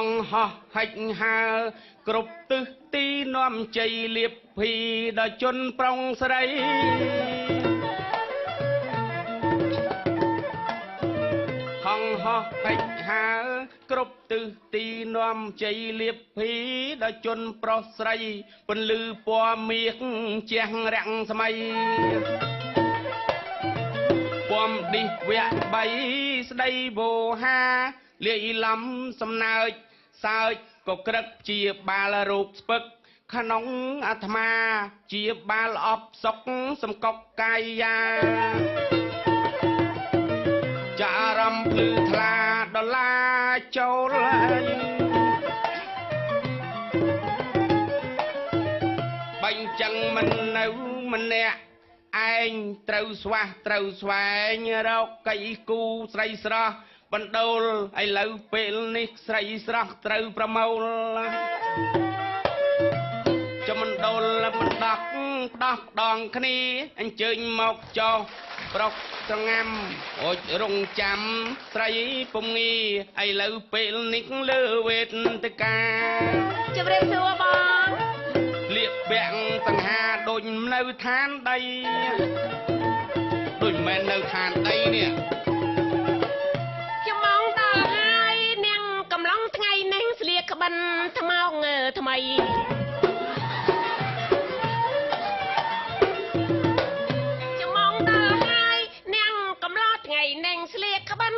ងហោះហិចហើគ្រប់ទិសទីនាំជ័យលៀបភីដល់ជនប្រុងស្រីហងហោះហិចហើគ្រប់ទិសទីនាំជ័យលៀបភីដល់ជនប្រុសស្រីពន្លឺពណ៌មាសជះរាំងស្មៃពំឌិះវៈបីស្ដីវោហាលាយឡំសំណើចសើចក៏ក្រឹកជាបាលរោគស្ពឹកក្នុងអាត្មាជាបាលអប់សុកសំកុកកាយាចារំភ្លឺថ្លាដុល្លារចូលបាញ់ចឹងមិននៅម្នាក់ឯងត្រូវស្វះត្រូវស្វែងរកកៃគូស្រីស្រស់បណ្ដូលឥឡូវពេលនេះស្រីស្រស់ត្រូវប្រមូលចំបណ្ដូលមិនដោះដោះដងគ្នាអញ្ជើញមកចោប្រុសស្រងាំអូចរងចាំស្រីពំងាឥឡូវពេលនេះលើវេទិកាជម្រាបសួរបងលៀបពាក់សង្ហាដូចនៅឋានដីដូចមិននៅឋានដីនេះខ្ញុំមកដល់ហើយនាងកំឡុងថ្ងៃនេះស្លៀកក្បិនថ្មោងថ្មីខ្ញុំមកដល់ហើយនាងកំឡុងថ្ងៃនេះស្លៀកក្បិន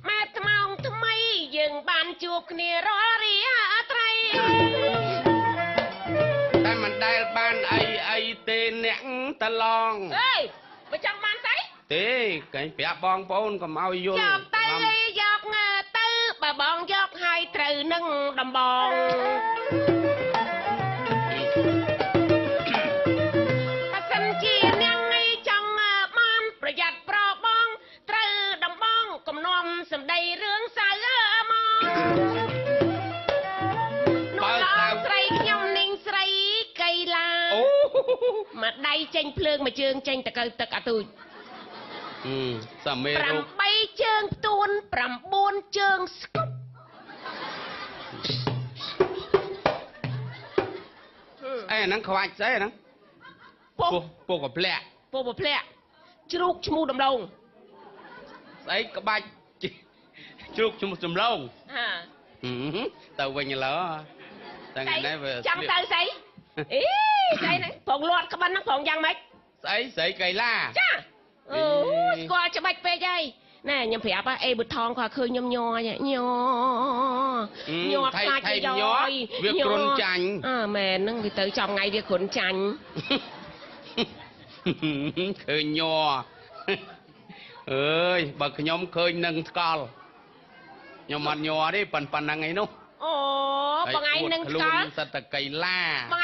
ម៉ែថ្មោងថ្មីយើងបានជួបគ្នារាល់រាត្រីតែមិនដែលបានអីទេអ្នកតឡងអេបើចង់បានស្អីទេកែងប្រាប់បងប្អូនកុំឲ្យយល់យកទៅយកទៅបើបងយកឲ្យត្រូវនឹងដំបងបើសិនជានាងឯងចង់បានប្រយ័ត្នប្របងត្រូវដំបងកំណំសម្ដីរឿងសៅមកនោះឡើយស្រីខ្ញុំនិងស្រីកៃឡាមកដៃចេញភ្លើងមួយជើងចេញតកៅទឹកអាទូចសាមេរូប8ជើងផ្ទួន9ជើងស្គប់អេហ្នឹងខ្វាច់ស្អីហ្នឹងពុកកផ្លាក់ជ្រូកឈ្មោះដំឡូងស្អីក្បាច់ជ្រូកឈ្មោះដំឡូងទៅវិញឥឡូវតែថ្ងៃនេះវាចាំទៅស្អីអេស្អីហ្នឹងប្រងលាត់ក្បិនហ្នឹងប្រងយ៉ាងម៉េចស្អីកៃឡាចាអូស្គាល់ច្បាច់ពេកហើយណែខ្ញុំប្រាប់អេបុថងគាត់ឃើញខ្ញុំញ័រខ្លាចទៅយ៉យវាគ្រុនចាញ់មែនហ្នឹងវាទៅចំថ្ងៃវាគ្រុនចាញ់ឃើញញ័រអើយបើខ្ញុំឃើញនឹងថ្កល់ខ្ញុំអត់ញ័រទេប៉ុណ្ណឹងឯនោះអូបងឯងនឹងថ្កល់សិតតកៃឡាប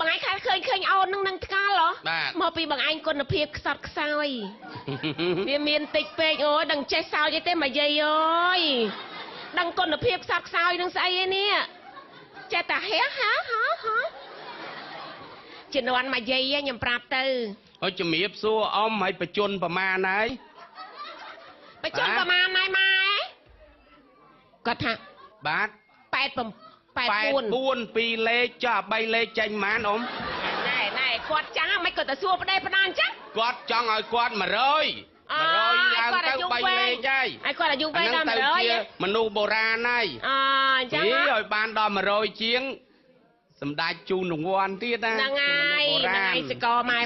ងឯងឃើញអូននឹងថ្កល់ហ៎មកពីបងឯងគុណភាពខ្សត់ខ្សោយវាមានតិចពេកអូយដឹងចេះសោយទេមកយាយអើយដឹងគុណភាពខ្សត់ខ្សោយនឹងស្អីឯនេះចេះតែហេហាជំនាន់មកយាយខ្ញុំប្រាប់ទៅអូជំរាបសួរអ៊ំឲ្យបច្ចុប្បន្នប្រមាណហើយបច្ចុប្បន្នប្រមាណហើយម៉ែគាត់ថាបាទ84 2លេខចុះ3លេខចេញប៉ុន្មានអ៊ំណែគាត់ចាំមិនគាត់ទៅសួរប្តីប្តាអញ្ចឹងគាត់ចង់ឲ្យគាត់100ឡើងទៅ3លេខហើយគាត់អាយុវែងដល់100មនុស្សបុរាណហើយអញ្ចឹងឲ្យបានដល់100ជាងសម្ដេចជូនរង្វាន់ទៀតណាហ្នឹងហើយសកលម៉ែ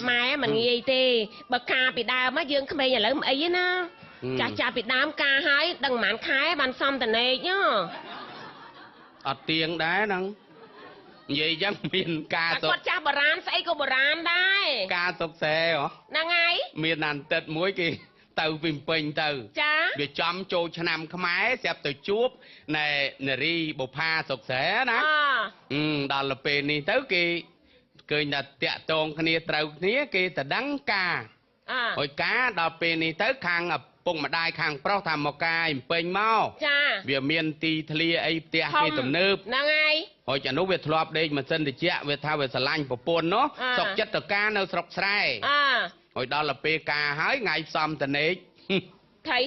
មិនងាយទេបើការពីដើមយើងក្មេងឥឡូវមិនអីណាចាស់ពីដើមការហើយដឹងប្រហែលខែបានសំតនេកអត់ទៀងដែរហ្នឹងនិយាយចឹងមានការសុខគាត់ចាស់បុរាណស្អីក៏បុរាណដែរការសុខសែហ្នឹងហើយមានអានតិតមួយគេទៅពីពេញទៅចាវាចំចូលឆ្នាំខ្មែរស្រាប់ទៅជួបណែនារីបុផាសុខសែណាដល់ពេលនេះទៅគេឃើញថាតាក់តងគ្នាត្រូវគ្នាគេតដឹងការហើយការដល់ពេលនេះទៅខាងពុកម្ដាយខាងប្រុសថាមកកាយពេញមកចាវាមានទីធ្លាអីផ្ទះគេទំនើបហ្នឹងហើយហើយអានោះវាធ្លាប់ដេកម៉ាស៊ីនត្រជាក់វាថាវាស្រឡាញ់ប្រពន្ធនោះសុកចិត្តទៅការនៅស្រុកស្រែហើយដល់ពេលការហើយថ្ងៃផ្សំតនេកថៃ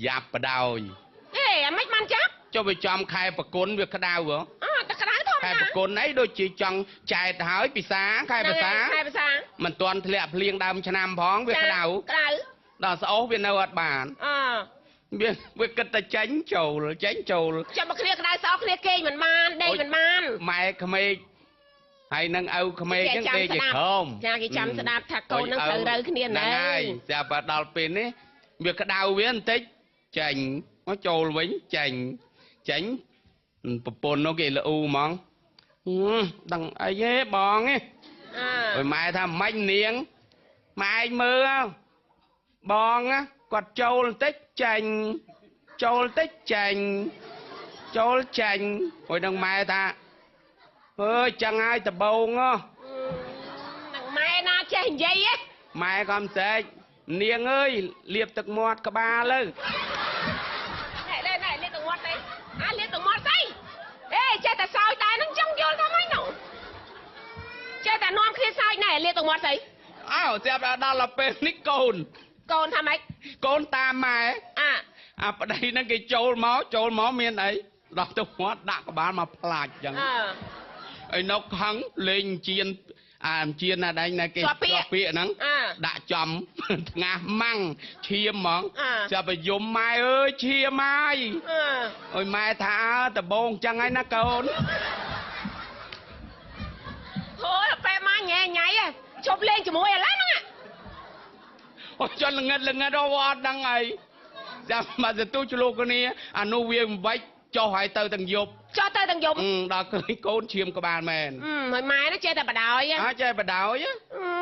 យ៉ាប់បដោយអេអាមិនបានចាប់ cho về chom khai bạc côn việc cái đau hả ta cái đau thôi khai bạc côn ấy đôi chỉ chọn chạy hỏi bị sáng khai bị sáng mình toàn lẹ liền đam cho nam phóng việc cái đau đó sao biết đâu bạn việc cái ta tránh trầu cho mà kia cái đau sao kia kê mình man đây mình man mày khmei hay nâng âu khmei cái kê gì không cha cái chăm sẽ đạp thạc cô nâng từ đây cái niên này giờ bà đào pin ấy việc cái đau với anh tích chành nó trầu với chành bồn nó kì là u mong đằng ấy ghế bòn ấy rồi mai tham manh niếng mai mưa bòn á quạt trầu tích chành rồi đằng mai ta ơi chẳng ai tập bầu ngó đằng mai na chành dây á mai con sẽ niếng ơi liệp tực mọt cả ba lư này liệp tực mọt đây liệp tực mọt đây ê chơi ta soi tai nó trong vô tao mới nổ chơi ta non kia soi này liệp tực mọt đây xem ra đó là bên nick cồn tham ấy cồn tam mai ở đây nó cái trâu máu miền ấy đó tôi mót đã có bán mà plạt chẳng ấy nó hắng lên chiên là đây này cái cho pịa nắng đã chấm ngà măng chia món cho phải dùng mai ơi chia mai ôi mai thả tờ bông chẳng ấy nó cồn thôi phải mai nhẹ nhảy chụp lên cho mũi lắm á ôi cho là ngân đâu đăng ấy mà giờ tôi cho lô cái này nuôi viên vách cho hỏi tơ từng dục đó cái côn chiêm của bà mền hồi mai nó chơi tại bà đào á chơi bà đào á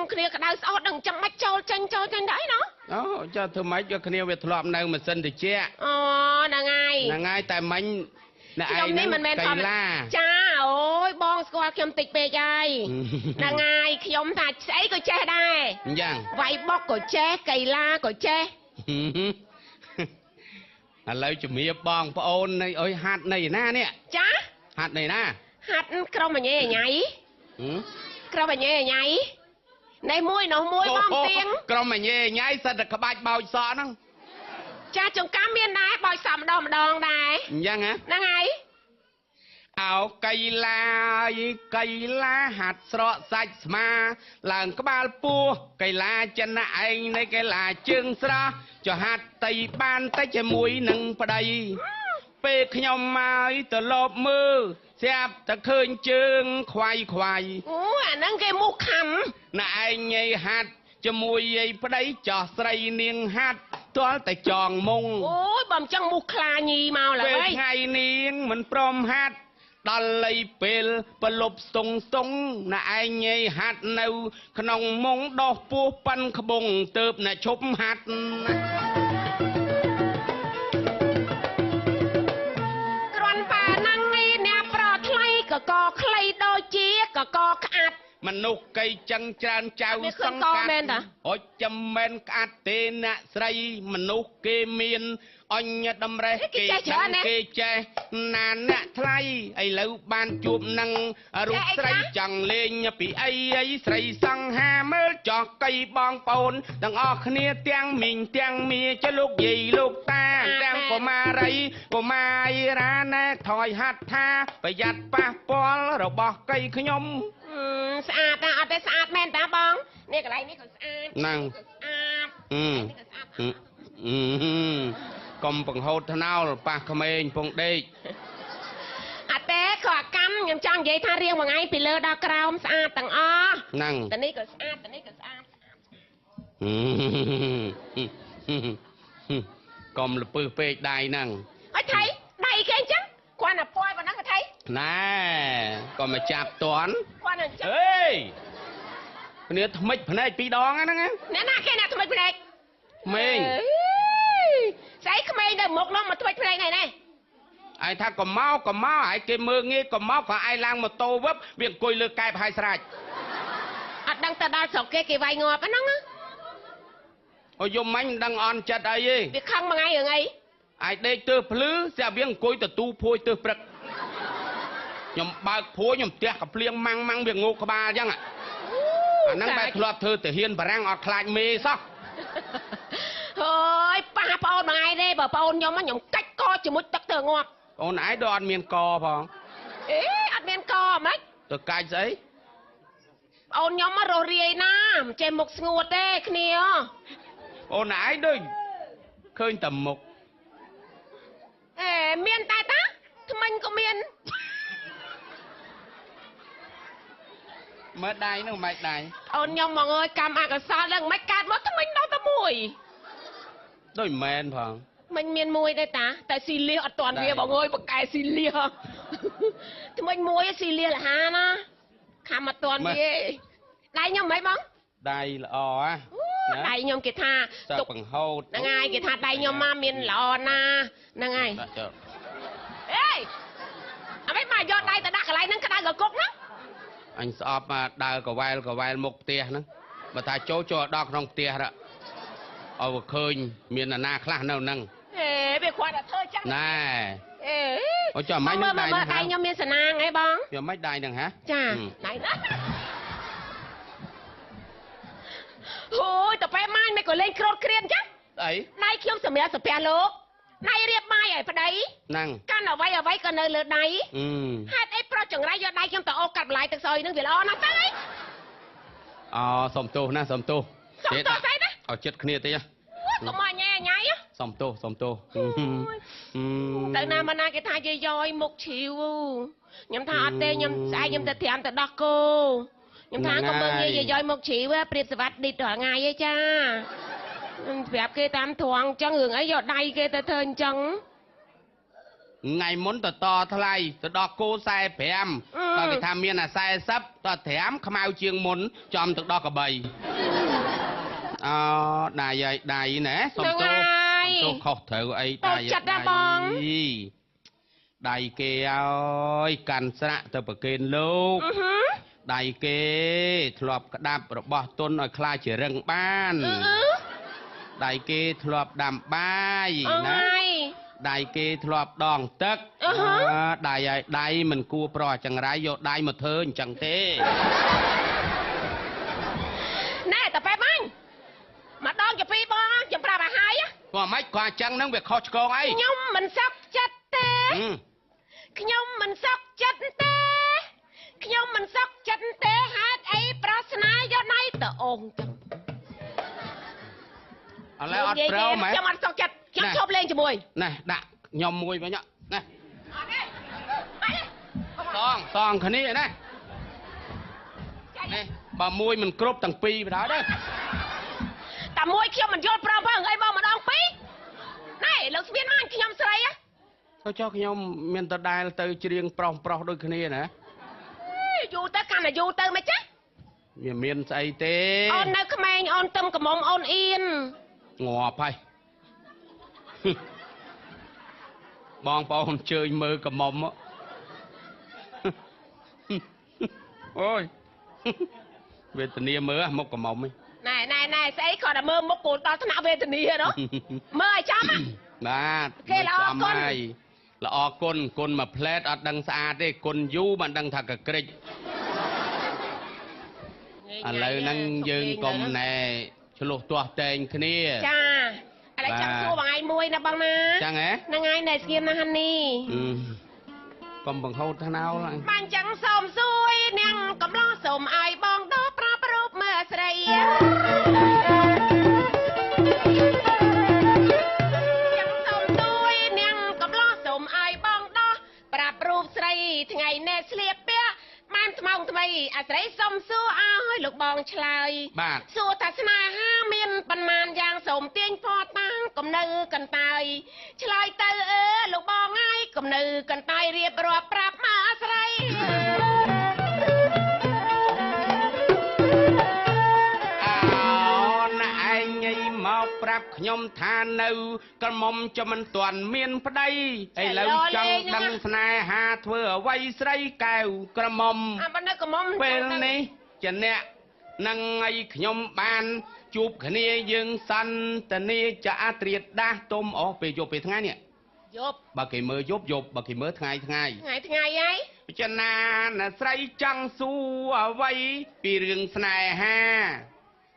kia cái đào sao đừng chăm mắt trâu tranh đấy đó cho thưa mấy cho kia việc lọm này mà xin thì che là ngay tại mình là ai nó cây la cha ơi bong qua khiêm tịch bề trai là ngay khiêm ta sấy của che đây vậy bóc của che cây la của che lấy chùm hiệp bong phá ôn này ơi hạt này na nè chá hạt này na hạt không mà nhẹ nhảy không mà nhẹ nhảy này môi nó môi bom tiếng không mà nhẹ nhảy sao được cái bạch bao xọ nó cha chúng cá miên đá bòi sầm đòn đài vâng hả đang ấy áo cây la hạt sọ sạch mà làng có ba pua cây la chân anh này cây là chương sọ cho hạt tây ban tay chơi muối nâng vào đây pe nhom mai từ lốp mưa xếp ta khơi chương khoai nâng cái mục khẩm nè anh nhây hạt cho muối ấy vào đây cho say niêng hạt toán tại tròn mông ôi bầm chân mục khla nhì màu là vậy ngày niêng mình prom hạt đo lấy pel lục sung nè anh nhây hạt nâu khăn mông đo pua pan khbong tớp nè chụp hạt còn bà năng đi nè pro clay có clay đôi chia có khátมันนุกไก่จังจานเจ้าสังกัดโอ้จำเป็นกัดเตนะใส่มันนุกเกมีนอันยดำเรเกจังเกเจนานนะไทยไอเหลวบานจูบนังรูปใส่จังเลงปีไอใส่สังหาเมื่อจอกไก่บองปนดังออกเนียเตียงมิงเตียงเมียจะลูกใหญ่ลูกตาแดงก็มาไรก็มาไอร้านนะถอยหัดท่าประหยัดปะปอลเราบอกไก่ขยมสะอาดนะเอาแต่สะอาดแม่นตาบองนี่อะไรนี่ก็สะอาดนั่งกลมปังโฮทนาวปากเขมรปงเด็กอาเต้ขอกำยังจังยัยท่าเรียงว่าไงปีเลอดอกราวสะอาดต่างอ้อนั่งแต่นี่ก็สะอาดกลมละปื้อเป๊กได้นั่งไอ้ไทยได้แค่จังควันอ่ะปล่อยวันนั้นก็ไทยน่าก็มาจับตอนควันอ่ะจังเฮ้ยเนี่ยทำไมพนัยปีดองอ่ะนั่งเนี่ยน่าแค่น่ะทำไมพนัยเมงใส่ขมายเดิมหมกลงมาทำไมพนัยไงเนี่ยไอ้ถ้าก็เมาไอ้เกมืองี้ก็เมาก็ไอ้ลางมาโตวับเบี่ยงกุยเลือกกายพายสลายอัดดังตาดาสกเกไวงอปะนั่งอ่ะโอ้ยมมันดังอ่อนจัดไอ้ยี่เบี่ยงข้างมาไงอย่างไงไอ้เด็กเตือพลื้อจะเบี่ยงกุยแต่ตูพวยเตือปรักยมบากพวยยมเตะกับเลี้ยงมังเบี่ยงงูกบาจังอ่ะนั่งไปทลอบเธอแต่เฮียนบารังออกคลายเมย์ซะเฮ้ยป้าปอนมาไงเด้บ่ปอนยมมันยมกัดคอจมุดตักเตืองอก អូនឯងដូចអត់មានកផងអេអត់មានកហ្មងទៅកាច់ស្អីអូនខ្ញុំមករស់រាយណាមិនចេះមុខស្ងួតទេគ្នាអូនឯងដូចឃើញតែមុខអេមានតែតាថ្មិញក៏មានមើលដៃនោះមិនដៃអូនខ្ញុំមកអើយកម្មអកុសលហ្នឹងមិនកាត់មកថ្មិញដល់តែមួយដូចមិនមែនផងមិញមានមួយទេតាតែស៊ីលៀសអត់តាន់វាបងអើយបកកែស៊ីលៀសថ្មិញមួយស៊ីលៀសលហាណាខំអត់តាន់វាដៃខ្ញុំមិនបងដៃល្អដៃខ្ញុំគេថាទុកបង្ហូតហ្នឹងហើយគេថាដៃខ្ញុំមកមានល្អណាហ្នឹងហើយអេអីមកយកដៃទៅដាក់កន្លែងហ្នឹងក្តៅកគុកហ្នឹងអញស្អប់មកដើរកវែលមុខផ្ទះហ្នឹងបើថាចូលដល់ក្នុងផ្ទះឲ្យឃើញមានអាណាខ្លះនៅហ្នឹងអេវាគាត់តែធ្វើចឹងណែអេអូចុះមិនដៃហ្នឹងដៃខ្ញុំមានសណាងអីបងវាមិនដៃហ្នឹងហ៎ចាដៃណាអូយតពេលម៉ាញមិនក៏លេងក្រោតគ្រៀនចឹងអីដៃខ្ញុំសម្រាប់សាពះលោកដៃរៀបបាយឲ្យប្តីហ្នឹងកាន់អ្វីក៏នៅលើដៃហេតុអីប្រុសចង្រៃយកដៃខ្ញុំទៅអូសកាត់បន្លាយទឹកស្អុយហ្នឹងវាល្អណាស់ទៅអីអូសុំទោសណាសុំទោសទៀតស្អីណាឲ្យចិត្តគ្នាតិចកុំមកញ៉ៃញ៉ៃសុំទោសទៅណាមកណាគេថាយាយយមុខឈីវខ្ញុំថាអត់ទេខ្ញុំស្អែកខ្ញុំទៅត្រាំទៅដោះគោខ្ញុំថាក៏មើលយាយយមុខឈីវព្រៀបសវត្តឌីតរាល់ថ្ងៃឯចាប្រាប់គេតាមត្រង់អញ្ចឹងរឿងអីយកដៃគេទៅធ្វើអញ្ចឹងថ្ងៃមុនទៅតថ្លៃទៅដោះគោ45ដល់គេថាមានអា40ទៅត្រាំខ្មៅជាងមុនចំទៅដោះក្របីអូដៃឲ្យដៃណែសុំទោសខុសត្រូវអីដៃចិត្តណាបងដៃគេឲ្យកាន់ស្រាក់ទៅប្រគេនលោកដៃគេធ្លាប់ក្តាប់របស់ទុនឲ្យខ្លាចជារឹងបានដៃគេធ្លាប់ដាំបាយណាដៃគេធ្លាប់ដងទឹកដៃឲ្យដៃមិនគួរប្រោះចង្រៃយកដៃមកធ្វើអញ្ចឹងទេណែតាប៉ែបាញ់មកដងជាពីរបងខ្ញុំប្រាប់ឲ្យហើយព្រោះមិនគាត់អញ្ចឹងហ្នឹងវាខុសឆ្គងអីខ្ញុំមិនសក់ចិត្តទេខ្ញុំមិនសក់ចិត្តទេខ្ញុំមិនសក់ចិត្តទេហេតុអីប្រស្នាយកដៃទៅអូងចឹងឥឡូវអត់ប្រមហ៎ខ្ញុំអត់សក់ចិត្តខ្ញុំឈប់លេងជាមួយណែដាក់ខ្ញុំមួយវិញណែសងគ្នាណានេះបើមួយមិនគ្រប់ទាំងពីរបណ្ដោយទេតែមួយខ្ញុំមិនយល់ប្រផងអីមកម្ដងពីរណែលោកស្មានមកខ្ញុំស្រីទៅចុះខ្ញុំមានតដែលទៅច្រៀងប្រុសដូចគ្នាណាយូរទៅកាន់តែយូរទៅមិនចាវាមានស្អីទេអូននៅក្មេងអូនទឹមកំមុំអូនអៀនងាប់ហើយបងប្អូនជើញមើលកំមុំអូយវេទនាមើលមុខកំមុំហ្នឹងណែស្អីគាត់តែមើលមុខគោលដល់ថ្នាក់វេទនាណោះមើលឲ្យចាំបាទគេល្អគុណល្អគុណមួយផ្លែតអត់ដឹងស្អាតទេគុណយូរមិនដឹងថាកក្រិចឥឡូវហ្នឹងយើងកុំណែឆ្លោះទាស់តែងគ្នាចាឥឡូវចាំសួរបងឯងមួយណាបងណាចឹងហ៎ហ្នឹងឯងណែស្គៀមណាស់នេះកុំបង្ហូតថ្នោលបានចឹងសូមសួយនាងកំឡោះសូមឲ្យបងដោះប្រាប់រូបមើលស្រីថ្ងៃនេះស្លៀកពាក់បានថ្មងថ្មីអាស្រីសុំសួរឲ្យលោកបងឆ្លើយសួរថាស្នេហាមានប៉ុន្មានយ៉ាងសូមទាញផតាំងកំនៅកន្តើយឆ្លើយទៅលោកបងហើយកកំនៅកន្តើយរៀបរាប់ប្រាប់មកអាស្រីមកប្រាប់ខ្ញុំថានៅក្រមុំจะមិនទាន់មានប្តីឥឡូវចង់ដឹងស្នេហាធ្វើអ្វីស្រីកែវក្រមុំពេលនេះជាអ្នកនឹងឲ្យខ្ញុំបានជួបគ្នាយើងសន្ទនាចាត្រៀតដាស់ទុំអស់ពេលយប់ពេលថ្ងៃនេះយប់បើគេមើលយប់បើគេមើលថ្ងៃហើយពិចារណាស្រីចង់សួរអ្វីពីរឿងស្នេហា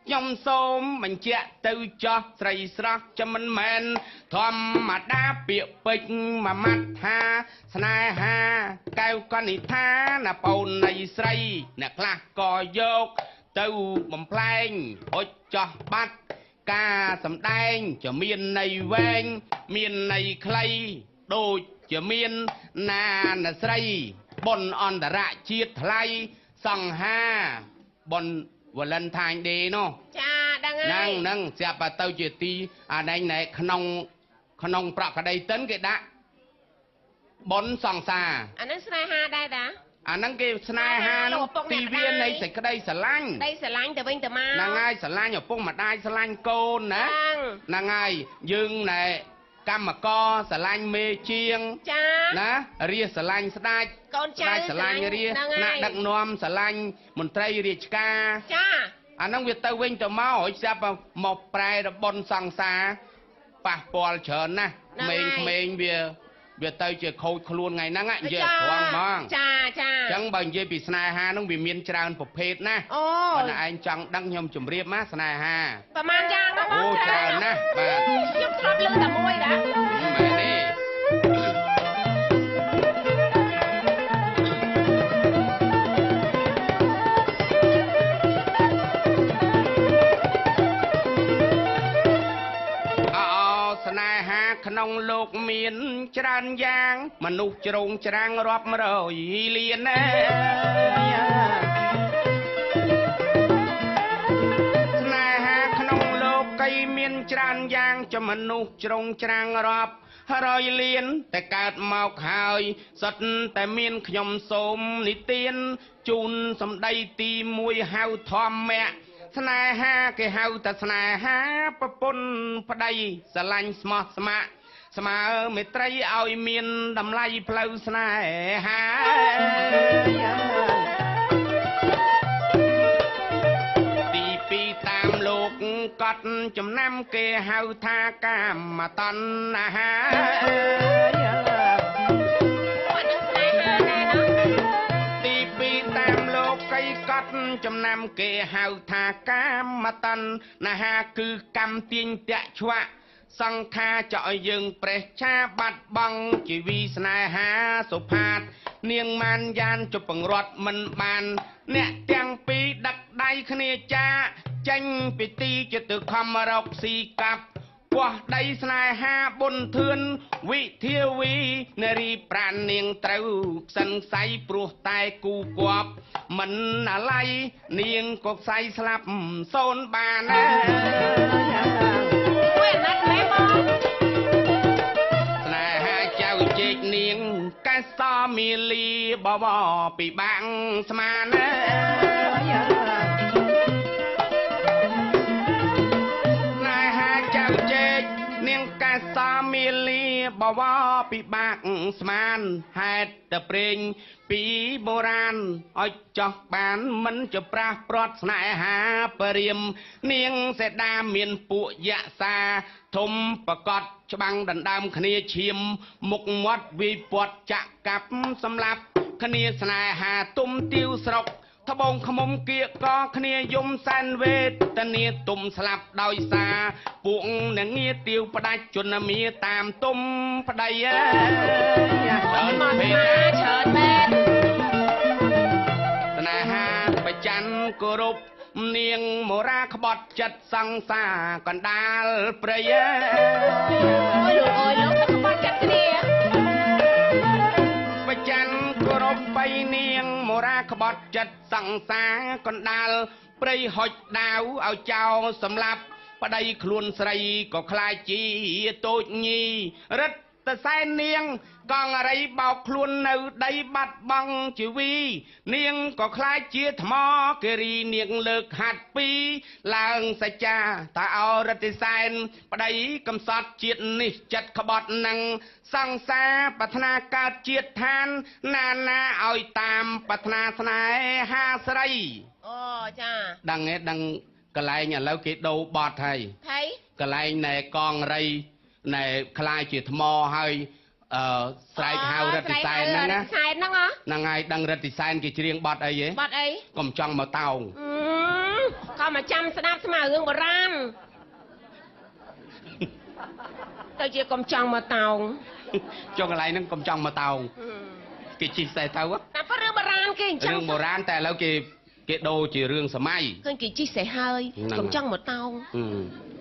ខ្ញុំសូមបញ្ជាក់ទៅចោះស្រីស្រស់ចាំមិនមែនធម្មតាពាក្យពេចន៍មួយម៉ាត់ថាស្នេហាកែវកនិដ្ឋាណាបូននៃស្រីអ្នកខ្លះក៏យកទៅបំផ្លែងហុចចោះបាត់ការសម្ដែងจะមានន័យវែងមានន័យខ្លីដូចជាមានណានស្រីបុណ្យអន្តរជាតិថ្លៃសង្ហាបុណ្យValentine Day នោះចាដឹងហើយហ្នឹងស្រាប់ទៅជាទីអានេះណែក្នុងប្រក្តីតិនគេដាក់បុណ្យសង្សារអាហ្នឹងស្នេហាដែរតាអាហ្នឹងគេស្នេហានោះទីវានៃសេចក្តីស្រឡាញ់ដីស្រឡាញ់ទៅវិញទៅមកហ្នឹងហើយស្រឡាញ់ឪពុកម្ដាយស្រឡាញ់កូនណាហ្នឹងហើយយើងណែកម្មករស្រឡាញ់មេជាងចាណារាជស្រឡាញ់ស្ដេចកូនចៅស្រឡាញ់រាជថ្នាក់ដឹកនាំស្រឡាញ់មន្ត្រីរាជការចាអាហ្នឹងវាទៅវិញទៅមកហើយស្រាប់មកប្រែរបុណ្យសង្សារប៉ះពាល់ច្រើនណាស់ក្មេងវាទៅជាខូចខ្លួនថ្ងៃហ្នឹងនិយាយត្រង់ហ្មងចាអញ្ចឹងបើនិយាយពីស្នេហាហ្នឹងវាមានច្រើនប្រភេទណាអូបើឯងចង់ដឹងខ្ញុំជម្រាបមកស្នេហាប្រហែលយ៉ាងណាបងច្រើនណាស់បាទខ្ញុំធ្លាប់លើតែមួយណាមែនទេស្នេហាក្នុងលោកមានច្រើនយ៉ាងមនុស្សជ្រងច្រាំងរាប់រយលានណាស្នេហាក្នុងលោកីមានច្រើនយ៉ាងចំមនុស្សជ្រងច្រាំងរាប់រយលានតែកើតមកហើយសុទ្ធតែមានខ្ញុំសូមនិទានជូនសម្ដីទី1ហៅធម្មៈស្នេហាគេហៅតែស្នេហាប្រពន្ធប្តីស្រឡាញ់ស្មោះស្ម័គ្រស្មើមេត្រីឲ្យមានតម្លៃផ្លូវស្នេហាទី2តាមលោកកត់ចំណាំគេហៅថាកាមតណ្ហាកត់ចំណាំគេហៅថាកាមតណ្ហាគឺកម្មទាញតាក់ឆ្វាក់សង្ខារចောက်ឲ្យយើងប្រេះឆាបាត់បង់ជីវីស្នេហាសុផាតនាងម៉ានយ៉ានជពង្រត់មិនបានអ្នកទាំងពីរដឹកដៃគ្នាចាចេញពីទីចិត្តខំរកស៊ីកាប់គោះដីស្នេហាបុនធឿនវិធាវីនារីប្រាននាងត្រូវខ្សិនខ្សៃព្រោះតែគូគប់មិនអាឡ័យនាងក៏ខ្សៃស្លាប់សូនបានណាអូយអាណិតមែនបងស្នេហាចៅជែកនាងកែសមាលីបបពិបាកស្មានណានាងកែសាមាលីបវរពិបាកស្មានហេតុតែព្រេងពីបុរាណឲ្យចោះបានមិនចប្រាស់ព្រាត់ស្នេហាបរិមនាងសេដាមានពួកយក្សាធំប្រកបច្បាំងដណ្ដើមគ្នាឈាមមុខមាត់វិពត់ចាក់កាប់សម្លាប់គ្នាស្នេហាទុំទាវស្រុកត្បូងខ្មុំគៀកកគ្នាយំសែនវេទនាទុំស្លាប់ដោយសារពួកអ្នកងារទាវផ្ដាច់ជនមាតាមទុំប្តីច្រើនពេកច្រើនមែនស្នេហាបច្ចាន់គោរពនាងមរាក្បត់ចិត្តសង្សារកណ្ដាលព្រៃអូយលោកទៅក្បត់ចិត្តគ្នាបច្ចាន់គោរពបៃនាងមរាក្បត់ចិត្តសង្សារកណ្ដាលព្រៃហុចដាវឲ្យចោលសម្លាប់ប្តីខ្លួនស្រីក៏ខ្លាចជាតូចញីរិទ្ធតែសែននាងកងរីបោកខ្លួននៅដីបាត់បង់ជីវីនាងក៏ខ្លាចជាថ្មគិរីនាងលើកហាត់ពីឡើងសច្ចាតាអររិទ្ធសែនប្តីកំសត់ជាតិនេះចិត្តក្បត់នឹងសង្សារប្រាថ្នាកើតជាតិឋានណានាឲ្យតាមប្រាថ្នាស្នេហាស្រីអូចាដឹងទេដឹងកន្លែងឥឡូវគេដូរបត់ហើយកន្លែងណែកងរីណែខ្លាយជាថ្មហើយស្រែកហៅរិទ្ធិសែនហ្នឹងណាហ្នឹងហើយដឹងរិទ្ធិសែនគេច្រៀងបត់អីហ៎បត់អីកុំចង់មកតោងក ก็มาจำสนับสมาเรื่องโบราณแต่เจียกรมจังมาเตาจงอะไรนั่งกรมจังมาเตากี่จีใส่เตาอะแต่เรื่องโบราณเก่งจังเรื่องโบราณแต่แล้วกี่โดจีเรื่องสมัยเกี่จีใส่เฮยกรมจังมาเตา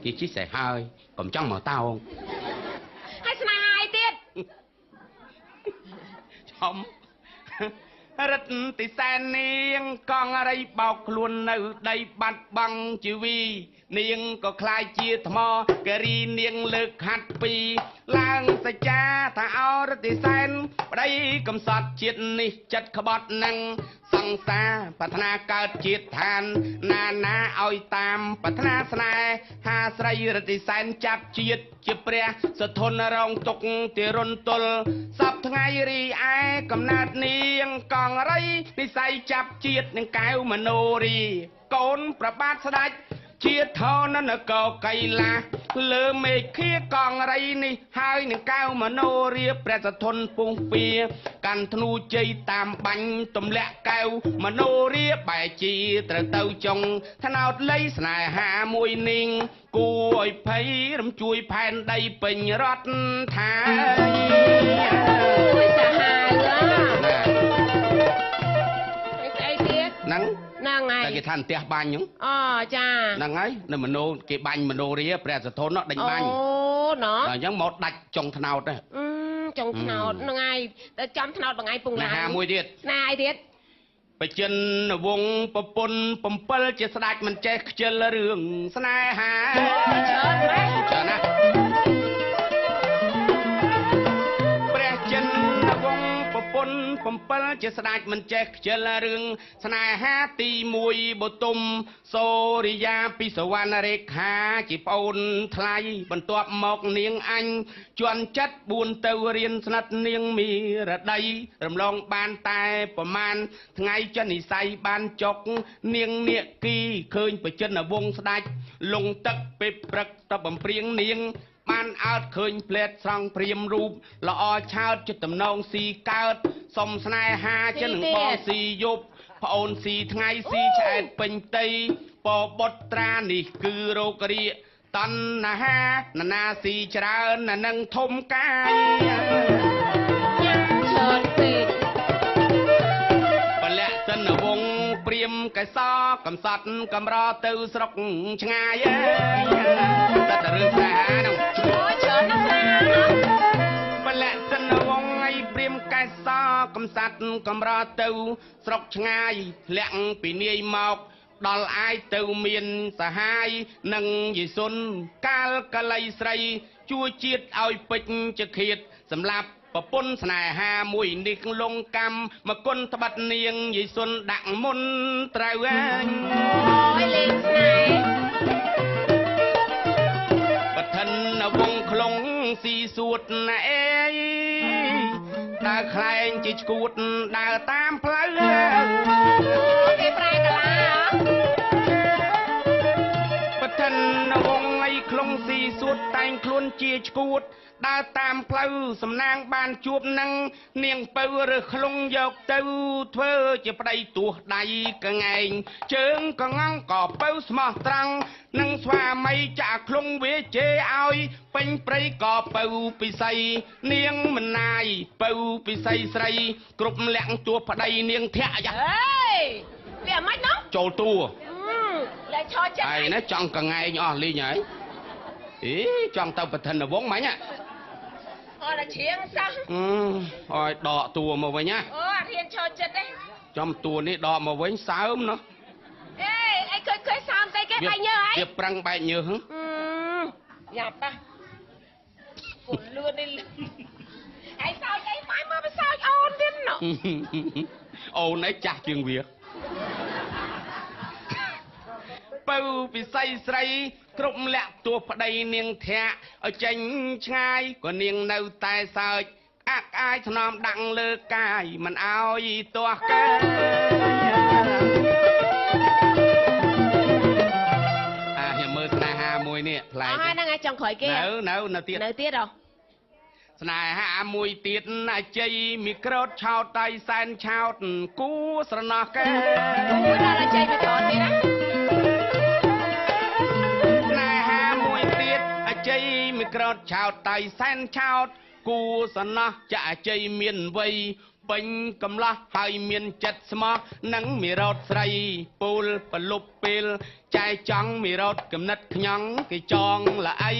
กี่จีใส่เฮยกรมจังมาเตาให้สนายเตี้ยชมรัตติแสนเนียงกองอะไรบอกคลวนในได้บัดบังชีวีเนียงก็คลายเจียทมอกะรีเนียงเลิกหัดปีล้างสจาถ้าเอารัติแสนได้กำสัดเจียดนี่จัดขบดนังสังสาพัฒนาเกิดเจียดทานนาเอาตามพัฒนาสนายหาใส่รัติแสนจับเจียดเจียเปรียสะทนรองตกเตรนตลสับทั้งไงรีไอกำนาดเนียงกองอะไรนิสัยจับเจียดหนึ่งแก้วมโนรีโกนประบาดสดเจียดเท่านั้นก็ไกลาเลือเมฆเคียกองอะไรนี่หายหนึ่งแก้วมโนรีประสะทนปุงเปียกันธนูใจตามบังตุ่มแหลกแก้วมโนรีใบจีตระเต้าจงท่านเอาเลยสนายหามวยนิงกูไอ้ไผ่รำจุยแผ่นได้เป็นรถไทยจะหายไอ้เตี้ยนั่งไงแต่กี่ท่านเตี้ยบังยังอ๋อจ้านั่งไงในมโนกี่บังมโนเรียแปรสะทนเนาะดังบังโอ้เนาะยังหมดดัดจงธนาวได้จงธนาวนั่งไงแต่จำธนาวบังไงปุ่งลายมวยเดียดนายเดียดไปเจนวงปปนปมเปิลเจสดายมันเจเจลเรื่องสนายหาเชิญไหมเชิญนะแปรเจนวงปปนปมเปิลเจสดายมันเจเจลเรื่องสนายหาตีมวยบตุมโซริยาปิสวรรณเรขาจิปอนทลายบรรทบหมอกเนียงอันจวนจัดบุญเตวเรียนสนัดเนียงมีระดัยรำลองบานตายประมาณไงจะนิสัยบานจกเนียงเนียกีเคยไปเจนวงสดายลงตักไปปรักตะบำเปรียงเนียงบ้านอาจเคยเพลดสร้างเปรียมรูปละอชาวจุดตำนองสีเกิดสมสนายหาเจนบอสียุบพระโอนสีไงสีแฉดเป็นตีปอบดตรานี่คือโรกรีตันนะฮะนาสีจรานังทมกายเชิญติดปละจันวงเปรียมไก่ซอกำสัตกำรอเตือสรกชงายแต่เรื่องแผลน้องโอ้ยเชิญนักแสดงปละจันวงไอเปรียมไก่ซอกำสัตกำรอเตือสรกชงายแหลงปีนี้หมอกดอลไอเติมเมียนสหายนังยิสุนกาลกะไลใส่ช่วยจีดเอาปิดจะเขียดสำหรับปะปนสนายหามวยนิกลงกำมาก้นตบัดเนียงยิสุนดักมุนตรายโอ้ยเล็กไงปะทันวงคลงสีสูตรนะเอตาใครจิตกูดดาตามเพลย์ที่ปลายกะลาปะทันวงไอคลงสีสูตรแต่งคลุนจีจกูดดาตามเพลย์สำนางบานจูบนังเนียงเปื้อคลงยกเต้าเธอจะไปตัวใดก็ไงเชิงก็งังก่อเปื้อสมอตรังนังสว่าไม่จากคลงเวเจเอาเป็นไปก่อเปื้อไปใส่เนียงมันนายเปื้อไปใส่ใส่กรุบแหลงตัวพใดเนียงเทะยะเฮ้ยเดี๋ยวไม่น้องโจตัวแล้วชอจะไอ้นะจังก็ไงอ๋อลีไงจังเต้าปะทันวงไหมเนี่ยlà chuyện sao? Rồi đọ tùa mà vậy nhá. Thiên cho chết đấy. Trong tùa này đọ mà với sớm nó. Ê, anh cười sao cái bài nhớ ấy. Điệp răng bài nhớ hả? Nhạt ta. Phụt luôn đi. Anh sao vậy? Mãi mà sao ôn đến nó. Ôn ấy chả chuyện việc. Bầu bị say say cụm lẹ tua phật đầy niềng thẹ ở tranh ngay của niềng nâu tai sợi ác ai thằng nom đặng lơ cài mình ao gì tua cái hiện mơ này hà mùi nè lại đang ngay trong khỏi kia nấu tiết đâu này hà mùi tiết là chơi micro chào tay san chào cú sờ nọ cái cú đó là chơi micro tiết á មីក្រោតឆោតតៃសែនឆោតគូសណោះចាក់ជ័យមានវ័យពេញកំឡោះហើយមានចិត្តស្មោះនឹងមីរោតស្រីពូលប្រលប់ពេលចែចង់មីរោតកំណិតខ្ញងគេចងល្អី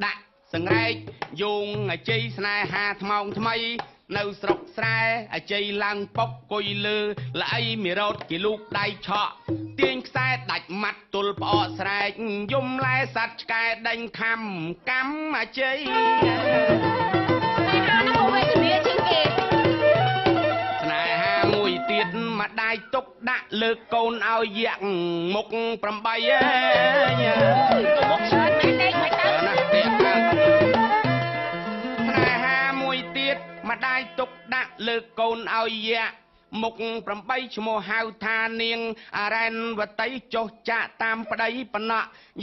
ដាក់សង្រែកយងអាជ័យស្នេហាថ្មោងថ្មីនៅស្រុកស្រែអាជ័យឡើងប៉ុកគុយលើល្អីមីរោតគេលូកដៃឆក់ទាញខ្សែដាច់ម៉ាត់ទល់ផ្អកស្រែកយំឡែសัตว์ឆ្កែដេញខំកម្មអាជ័យទៀតម្ដាយទុកដាក់លើកូនឲ្យយាក់មុខ8មុខច្រើនមែនទេមិនទៅណាទៀកើតស្នេហាមួយទៀតម្ដាយទុកដាក់លើកូនឲ្យយាក់មុខ8ឈ្មោះហៅថានាងអរ៉ែនវតីចុះចាក់តាមប្តីបណ្ណ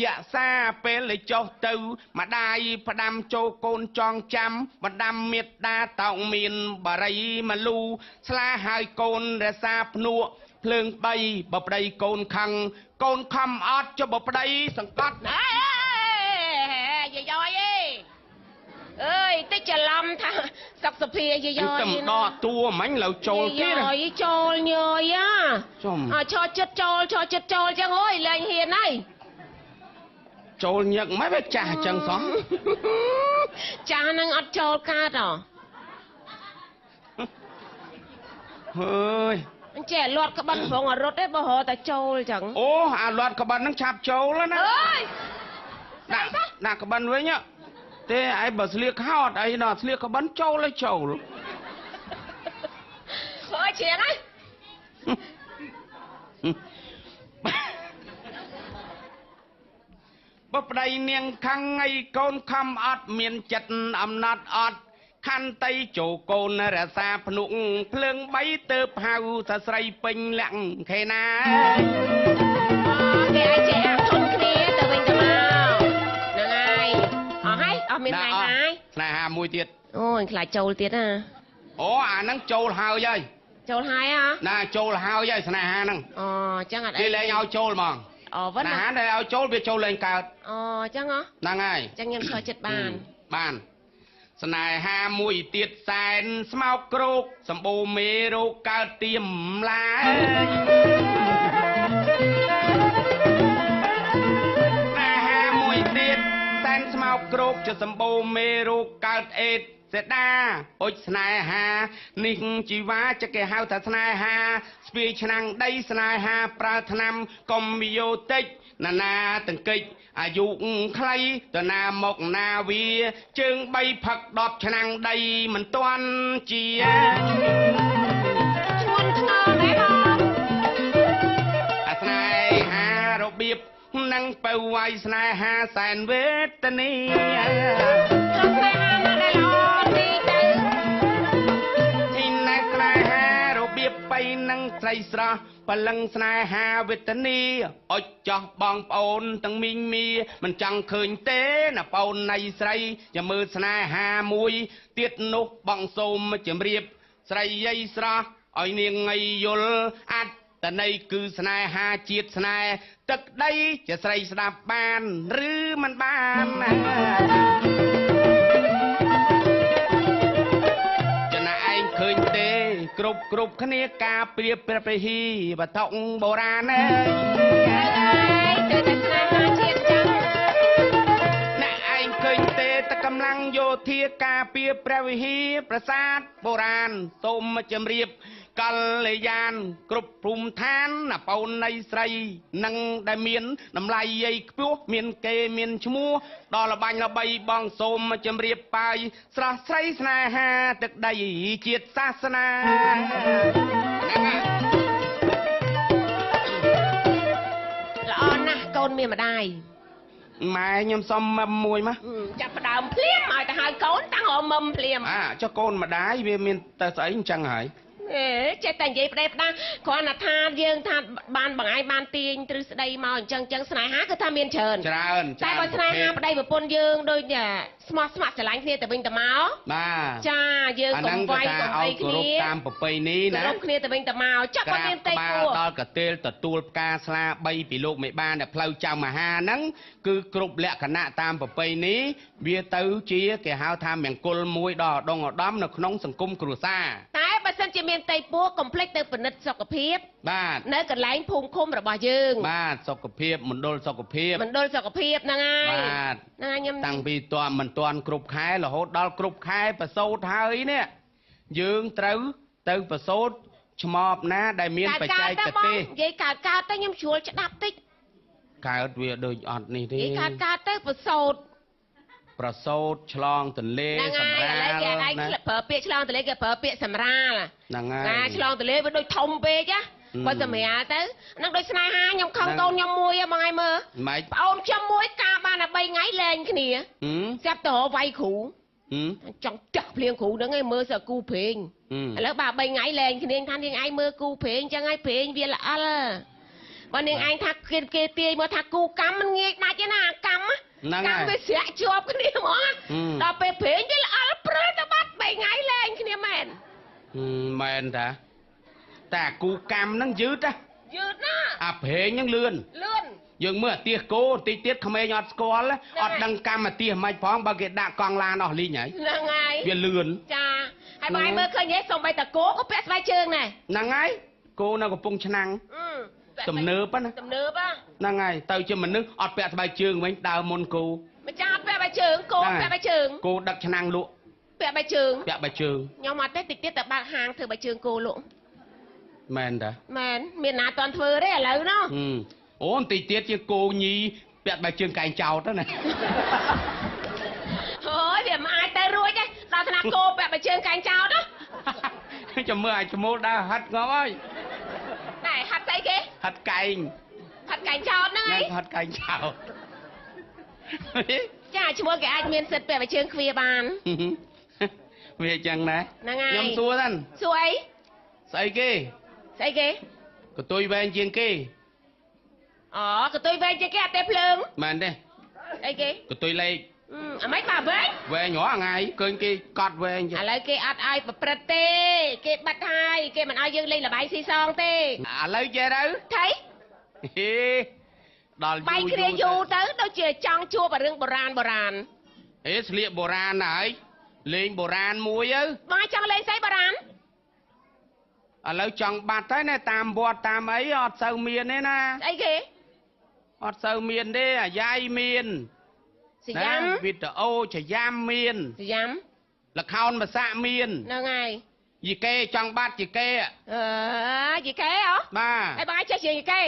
យក្សាពេលចុះទៅម្ដាយផ្ដាំចូលកូនចងចាំបណ្ដាំមេត្តាតោងមានបារីមលូស្លាហើយកូនរសាភ្នក់ភ្លើង3បប្តីកូនខឹងកូនខំអត់ចុះបប្តីសង្កត់ណាយាយអើយអើយតិចច្រឡំថាសុខសុភាយាយតែម្ដងតួមិញលើចូលទៀតយាយចូលញយឈរចិត្តចូលចឹងអើយលែងហ៊ានហើយចូលញឹកមិនវាចាស់ចឹងសោះចាស់នឹងអត់ចូលកើតហ៎ហើយអញ្ចេះលាត់ក្បិនប្រងរត់ទេបើរត់តែចូលចឹងអូអាលាត់ក្បិននឹងឆាប់ចូលណាអើយដាក់ក្បិនវិញទេឯងបើស្លៀកខោតអីណោះស្លៀកក្បិនចូលឲ្យចូលអើយជ្រៀងហើយបើប្តីនាងខឹងឲ្យកូនខំអត់មានចិត្តអំណត់អត់ខន្តីចូលកូនរសាភ្នុកភ្លើង3ទៅហៅថាស្រីពេញលាក់ខេណាគេឲ្យចេះធន់គ្នាទៅវិញទៅមកហ្នឹងហើយអស់ហើយអស់មានថ្ងៃហើយស្នេហាមួយទៀតអូយខ្លាចចូលទៀតណាអូអាហ្នឹងចូលហើយចូលហើយហ៎ណាចូលហើយស្នេហាហ្នឹងអូចឹងអត់អីគេលែងឲ្យចូលហ្មងអូវ៉ាណាដែលឲ្យចូលវាចូលលែងកើតអូចឹងហ៎ហ្នឹងហើយចឹងខ្ញុំឆ្លើយចិត្តបានស្នេហាមួយទៀតសែនស្មោកគ្រោកសម្បូរមេរោគកើតទៀមឡាយស្នេហាមួយទៀតសែនស្មោកគ្រោកជាសម្បូរមេរោគកើតអេដសេដាអុចស្នេហានេះជីវ៉ាចគេហៅថាស្នេហាស្ពាយឆ្នាំងដីស្នេហាប្រើថ្នាំកុំយោតិចណានាតង្កិចអាយុខ្លីទៅណាមកណាវាជើង3ផឹក10ឆ្នាំងដីមិនទាន់ជាឈួនធ្ងរទេបងអាស្នេហារបៀបនឹងបើវាយស្នេហាសែនវេទនីស្នេហានៅដែលល្អទីទៅទីណែស្នេហារបៀបបៃនឹងស្រីស្រស់បលឹងស្នេហាវេទនីអុចចោះបងប្អូនទាំងមីងមីមិនចង់ឃើញទេណាប្អូននៃស្រីចាំមើលស្នេហាមួយទៀតនោះបងសូមជម្រាបស្រីយាយស្រស់ឲ្យនាងងៃយល់អត្តន័យគឺស្នេហាជាតិស្នេហ៍ទឹកដីជាស្រីស្ដាប់បានឬមិនបានណាឃើញទេគ្រប់គ្នាការប្រៀបព្រះពហិវត្ថុបុរាណទៅតែស្នេហាជាតិចឹងអ្នកឯងឃើញទេតែកម្លាំងយោធាការពារព្រះវិហារប្រាសាទបុរាណសូមជម្រាបកល្យានគ្រប់ភូមិឋានណាប្អូននៃស្រីនឹងដែលមានតម្លៃយាយខ្ពស់មានគេមានឈ្មោះដល់ល្បាញល្បីបងសូមជម្រាបបាយស្រស់ស្រីស្នេហាទឹកដីជាតិសាសនាល្អណាស់កូនមានម្ដាយម៉ែខ្ញុំសុំមឹមមួយមកចាប់ផ្ដើមភ្លាមឲ្យទៅហៅកូនតាំងរមឹមភ្លាមចុះកូនម្ដាយវាមានតែស្អីអញ្ចឹងហើយ ចេះតែនិយាយផ្ដេសផ្ដាស់គ្រាន់តែថាយើងថាបានបងឯងបានទាញទ្រឹស្ដីមកអញ្ចឹងស្នេហាគឺថាមានច្រើនតែបើស្នេហាប្តីប្រពន្ធយើងដូចស្មោះស្ម័គ្រស្រឡាញ់គ្នាទៅវិញទៅមកបាទចាយើងកុំវាយកុំអីគ្នាតាមប្រពៃណីណាគោរពគ្នាទៅវិញទៅមកចុះបើមានតេគួរដល់កតេលទទួលផ្កាស្លា3ពីលោកមេបានដែលផ្លូវចាំមហាហ្នឹងគឺគ្រប់លក្ខណៈតាមប្រពៃណីវាទៅជាគេហៅថាមង្គលមួយដល់ឧត្តមនៅក្នុងសង្គមគ្រួសារតែបើសិនជាមានតេពួរកុំភ្លេចទៅពិនិត្យសុខភាពបាទនៅកន្លែងភូមិឃុំរបស់យើងបាទសុខភាពមណ្ឌលសុខភាពហ្នឹងហើយបាទហ្នឹងហើយខ្ញុំតាំងពីមិនទាន់គ្រប់ខែរហូតដល់គ្រប់ខែប្រសូតហើយនេះយើងត្រូវទៅប្រសូតឆ្មបណាដែលមានបច្ចេកទេសនិយាយកើតទៅខ្ញុំជ្រួលស្ដាប់តិចកើតវាដូចអត់នេះទេនិយាយកើតទៅប្រសូតឆ្លងទន្លេសម្រាលគេឯងប្រើពាក្យឆ្លងទន្លេគេប្រើពាក្យសម្រាលហ្នឹងហើយឆ្លងទន្លេវាដូចធំពេកណាបើសម្រាលទៅហ្នឹងដូចស្នេហាខ្ញុំខឹងកូនខ្ញុំមួយបងឯងមើលប្អូនខ្ញុំមួយការបានតែ3ថ្ងៃលែងគ្នាស្រាប់ទៅវាយគ្រូចង់ចាក់ភ្លៀងគ្រូហ្នឹងឯងមើលសើគូព្រេងឥឡូវបាទ3ថ្ងៃលែងគ្នាថានាងឯងមើលគូព្រេងចឹងឯងព្រេងវាល្អិលបើនាងឯងថាគេទាយមកថាគូកម្មមិនងាយដាច់ទេណាកម្មកម្មវាស្រាក់ជាប់គ្នាហ្មងដល់ពេលព្រេងវាល្អិលព្រើទៅបាត់3ថ្ងៃលែងគ្នាមែនតាតែគូកម្មហ្នឹងយឺតណាអាព្រេងហ្នឹងលឿនយើងមើលអាទៀសគោតិចទៀតក្មេងអត់ស្គាល់អត់ដឹងកម្មអាទៀសមិនផងបើគេដាក់កង់ឡានអស់លីងហើយហ្នឹងហើយវាលឿនចាហើយបងឯងមើលឃើញទេសំបីតាគោក៏ពាក់ស្បែកជើងដែរហ្នឹងហើយគោនៅកំពង់ឆ្នាំងទំនើបហ្នឹងហើយទៅជាមនុស្សអត់ពាក់ស្បែកជើងវិញដើរមុនគោម្ចាស់អត់ពាក់ស្បែកជើងគោពាក់ស្បែកជើងគោដឹកឆ្នាំងលក់ពាក់ស្បែកជើងខ្ញុំអត់ទេតិចទៀតទៅបើកហាងធ្វើស្បែកជើងគោលក់មែនតាមែនមានណាតន់ធ្វើទេឥឡូវនោះអូបន្តិចទៀតជាគោញីពាក់ស្បែកជើងកែងចោតទៅណាអូយវាមិនអាចទៅរួចទេដល់ថ្នាក់គោពាក់ស្បែកជើងកែងចោតណាចាំមើលឲ្យឈ្មោះដើរហាត់ងំអើយតែហាត់ស្អីគេហាត់កែងចោតហ្នឹងហើយហាត់កែងចោតចាឈ្មោះគេអាចមានសិទ្ធិពាក់ស្បែកជើងគ្វាបានវាចឹងណាហ្នឹងហើយខ្ញុំសួរហ្នឹងសួរអីស្អីគេកតុយវែងជាងគេអូកតុយវែងជាងគេអត់ទេភ្លើងមែនទេអីគេកតុយលេខអាម៉េចបាទវែងរាល់ថ្ងៃឃើញគេកត់វែងឥឡូវគេអត់ឲ្យប្រព្រឹត្តទេគេបាត់ហើយគេមិនឲ្យយើងលេងល្បែងស៊ីសងទេឥឡូវចេះទៅថៃដល់បាយគ្នាយូរទៅដូចជាចង់ជួបរឿងបុរាណស្លៀកបុរាណហើយលេងបុរាណមួយទៅបងចង់លេងស្អីបុរាណឥឡូវចង់បាត់ហើយណាតាមវត្តតាមអីអត់សូវមានទេណាស្អីគេអត់សូវមានទេអាយ៉ៃមានសយ៉ាំវីដេអូចយ៉ាំមានសយ៉ាំល្ខោនភាសាមានហ្នឹងហើយយីកេចង់បាត់យីកេយីកេហ៎បាទហើយបងចេះជាយីកេ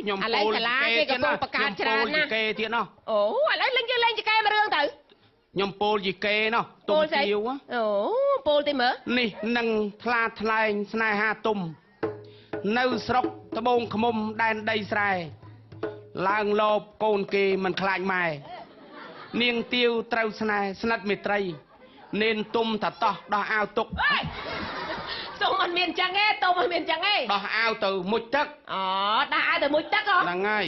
ខ្ញុំពោលយីកេគេកំពុងបង្កើតច្រើនណាស់យីកេទៀតណោះអូឥឡូវលេងយើងលេងយីកេមួយរឿងទៅខ្ញុំពោលយីកេណោះទុំទាវអូពោលទេមើលនេះនឹងថ្លាថ្លែងស្នេហាទុំនៅស្រុកត្បូងឃ្មុំដែនដីស្រែឡើងលបកូនគេមិនខ្លាចម៉ែនាងទាវត្រូវស្និទ្ធមេត្រីនេនទុំតតោះដោះអាវទុកទុំមិនមានចឹងទេទុំមិនមានចឹងទេដោះអាវទៅមុជទឹកអូដោះអាវទៅមុជទឹកហ៎ហ្នឹងហើយ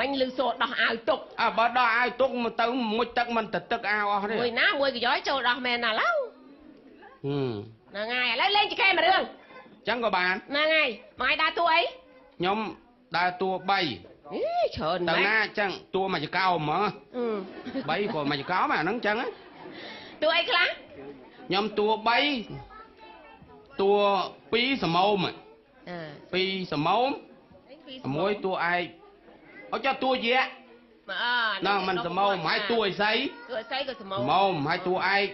មិញលឺសូរដោះអាវទុកបើដោះអាវទុកទៅមុជទឹកមិនទៅទឹកអាវអស់ទេមួយណាមួយកយ៉យចូលដោះមែនណាឡូវហ្នឹងហើយឥឡូវលេងចកេមួយរឿងចឹងក៏បានហ្នឹងហើយមកឲ្យដើរតួអីខ្ញុំដើរតួ3ច្រើនទៅណាចឹងតួមកចកោហ្មង3ក៏មកចកោមកអាហ្នឹងចឹងតួអីខ្លះខ្ញុំតួ3តួ2សមោម2សមោមមួយតួឯកអត់ចុះតួយៈហ្នឹងមិនសមោមហើយតួអីស្អីក៏សមោមហើយតួឯក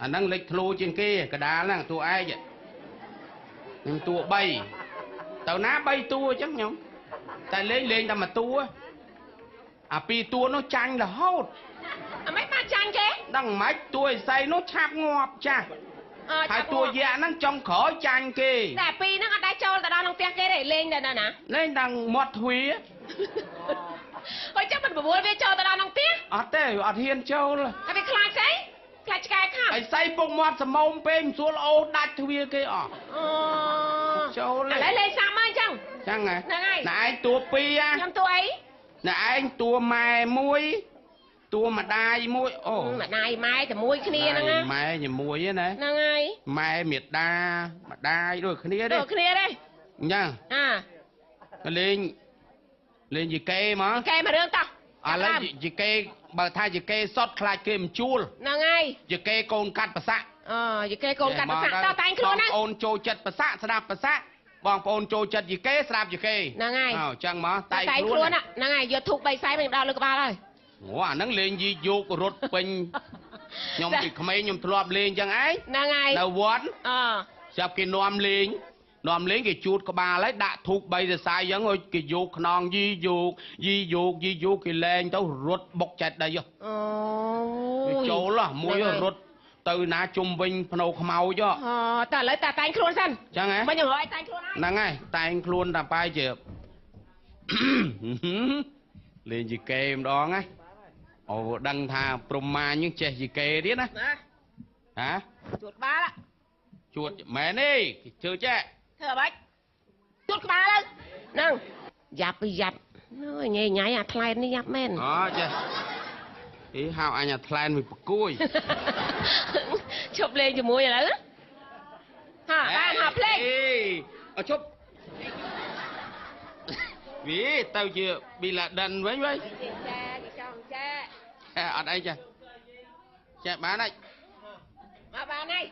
អាហ្នឹងលេចធ្លោជាងគេកដាលហ្នឹងតួឯកខ្ញុំតួ3ទៅណា3តួអញ្ចឹងខ្ញុំតែលេងតែមួយតួអា2តួនោះចាញ់រហូតអាម៉េចបានចាញ់គេដឹងមិនតួឥសីនោះឆាប់ងាប់ចាស់ហើយតួយៈហ្នឹងចុងក្រោយចាញ់គេតែពីរហ្នឹងអត់ដែរចូលទៅដល់ក្នុងផ្ទះគេទេលេងទៅណាលេងដល់មាត់ទ្វារហើយចាំមិនបបួលវាចូលទៅដល់ក្នុងផ្ទះអត់ទេអត់ហ៊ានចូលហើយវាខ្លាចស្អីខ្លាចឆ្កែខាំ ไอ้ไส้ปงมัดสมองเป็นส่วนโอ้ดัดทวีกี่อ๋อโจเลยอะไรเลยซ้ำมาจังจังไงนั่นไงนายตัวปีอะจำตัวไอ้นายตัวแม่มวยตัวมาได้มวยโอ้มาได้ไม้แต่มวยขี้นั่งไงแม่อย่ามวยนะนั่งไงแม่เมียดามาได้ด้วยขี้ได้ขี้ได้ยังเล่นยีเกย์มั้งเกย์มาเรื่องต่ออะไรยีเกย์บางท่ายีเกย์ซอดคลายเกมจูลนั่งไงยีเกย์โกนกัดภาษายีเกย์โกนกัดภาษาต่อแต่งครัวนะโอนโจจัดภาษาสนับภาษาบางโอนโจจัดยีเกย์สนับยีเกย์นั่งไงจังมั้งแต่งครัวน่ะนั่งไงยศทุกใบไซเป็นดาวเลยกับบ้าเลยว่านั่งเล่นยีโยกรถเป็นยมติดขมิ้นยมทลอบเล่นจังไงนั่งไงดาววันจับกินนอมเล่นกี่จุดกบาเลยด่าถูกใบจะใส่ยังไงกี่โยกนองยีโยกกี่แรงเต้ารถบกจัดได้ยังโจล่ะมวยรถตื่นหน้าจุ่มวิ่งพนกเมาจ้ะแต่เลยแต่แต่งครัวสั้นจังไงมันอย่างไรแต่งครัวนั่งไงแต่งครัวแต่ไปเจ็บเล่นจีเกมดองไงโอ้ดังทาปรมาnhững trẻจีเกดินะฮะจุดบ้าละจุดแม่นี่เชื่อแจ้เธอไปจุดบ้าเลยนั่งยับไปยับน้อยไงไงอะทลายนี่ยับแม่นอ๋อจ้ะอีหาวอันนี้ทลายมีปกุ้ยชอบเล่นจะมวยอะไรฮะบ้านหาเพลงเอาชอบvì tao chưa bị là đần với ở đây chưa cha bán đây bán đây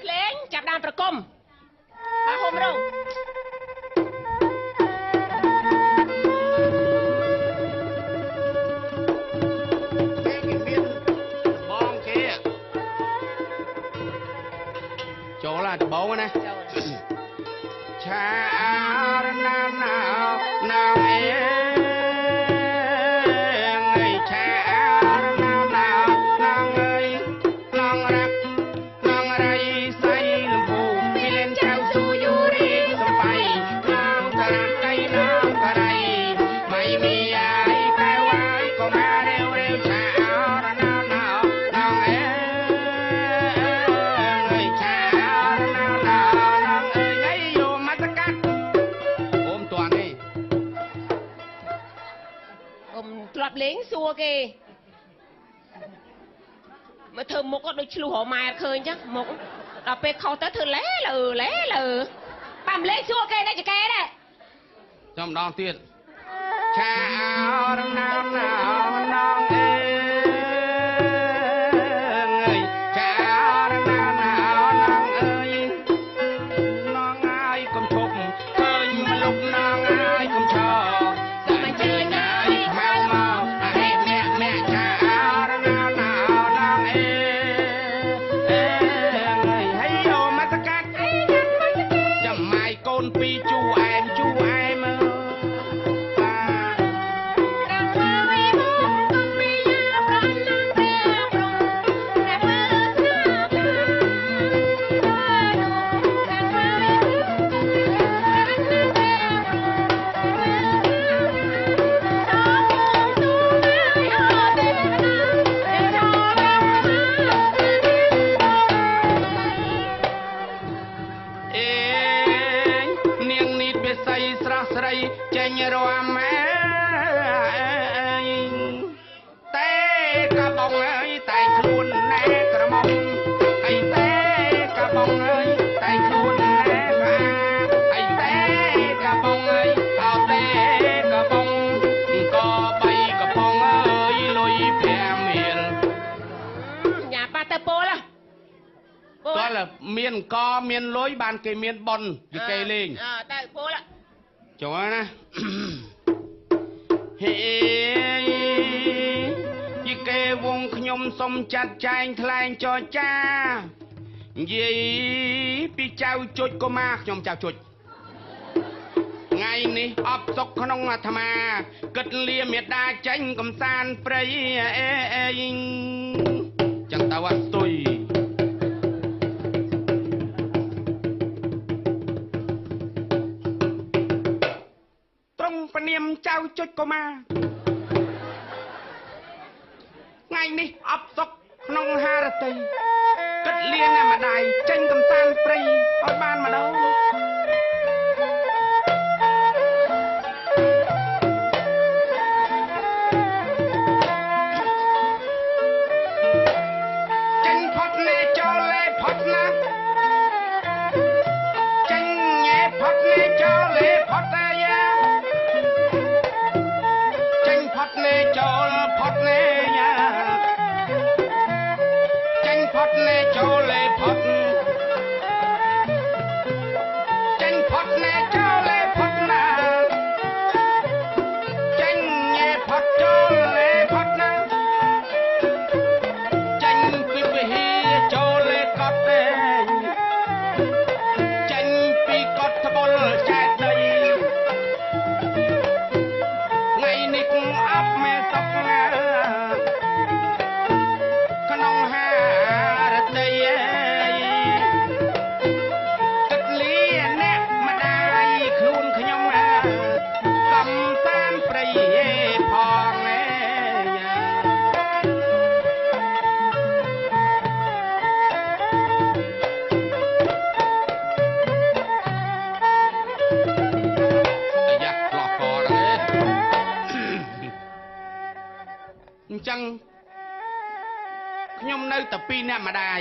lên chặt đànประกมhôm đâu bom kia chỗ là bố này cha nào nào em ngày cha nào ơi lòng rap lòng ray say lùm phù đi lên trao su yuri sông bay lòng cà ray mày mi ai bay quay có ma rêu cha nào lòng em ngày cha nào ơi vô mắt cắt lập lính xua kì mà thường một có đôi chlu họ mai khơi chứ một đọc về khâu tới thường lé lừ bầm lé xua kì đây cho kê đây trong đó tiền cha nào ơi cha ơi non ai cầm chụp khơi mà lúc non ai cầm chờ miền co miền lối bàn kề miền bòn thì kề lên tại phố là chỗ nè hệ thì kề vùng nhom xôm chặt chanh thay cho cha gì bị trao chuột cô ma nhom trao chuột ngày ní ấp sọc không tham ma cất lia miệt đa tranh cầm san prey chẳng tao tôi niềm trao cho cô ma ngày ní ấp sọc ក្នុងហារតីគិតលៀងអ្នកម្ដាយចេញកំសាន្តព្រៃឲ្យបានម្ដងចេញផុតនេះចូលលេផុតណាចេញញ៉ែផុតនេះចូលលេផុតតាយ៉ាចេញផុតនេះចូលផុតនេះយ៉ាចេញផុតនេះចូលលេផុតចេញផុតនេះចូលលេផុតណាចេញញ៉ែផុតចូលលេផុតណាចេញពីវិហារចូលលេកត់ទេចេញពីកត់ត្បុលចែកដីថ្ងៃនេះអប់មេសុកក្នុងហារតីគិតលីអ្នកម្ដាយខ្លួនខ្ញុំកំសាន្តព្រៃផងអញ្ចឹងខ្ញុំនៅតែពីរអ្នកម្ដាយ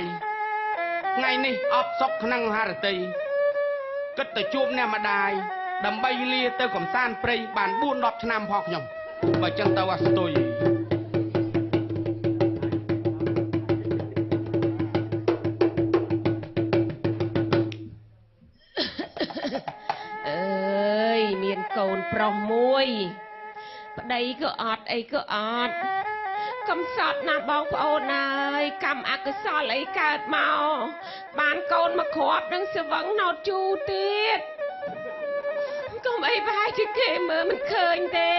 ថ្ងៃនេះអបសុកក្នុងហារតីគិតទៅជួបអ្នកម្ដាយដើម្បីលាទៅកំសាន្តព្រៃបាន4-10ឆ្នាំផងខ្ញុំបើចឹងទៅអាស្ទុយអើយមានកូនប្រុសមួយប្តីក៏អត់អីក៏អត់កំសត់ណាស់បងប្អូនអើយកម្មអកុសលអីកើតមកបានកូនមកគ្រាប់នឹងស្វឹងណោតជូរទៀតកុំអីប្រហែលជាគេមើលមិនឃើញទេ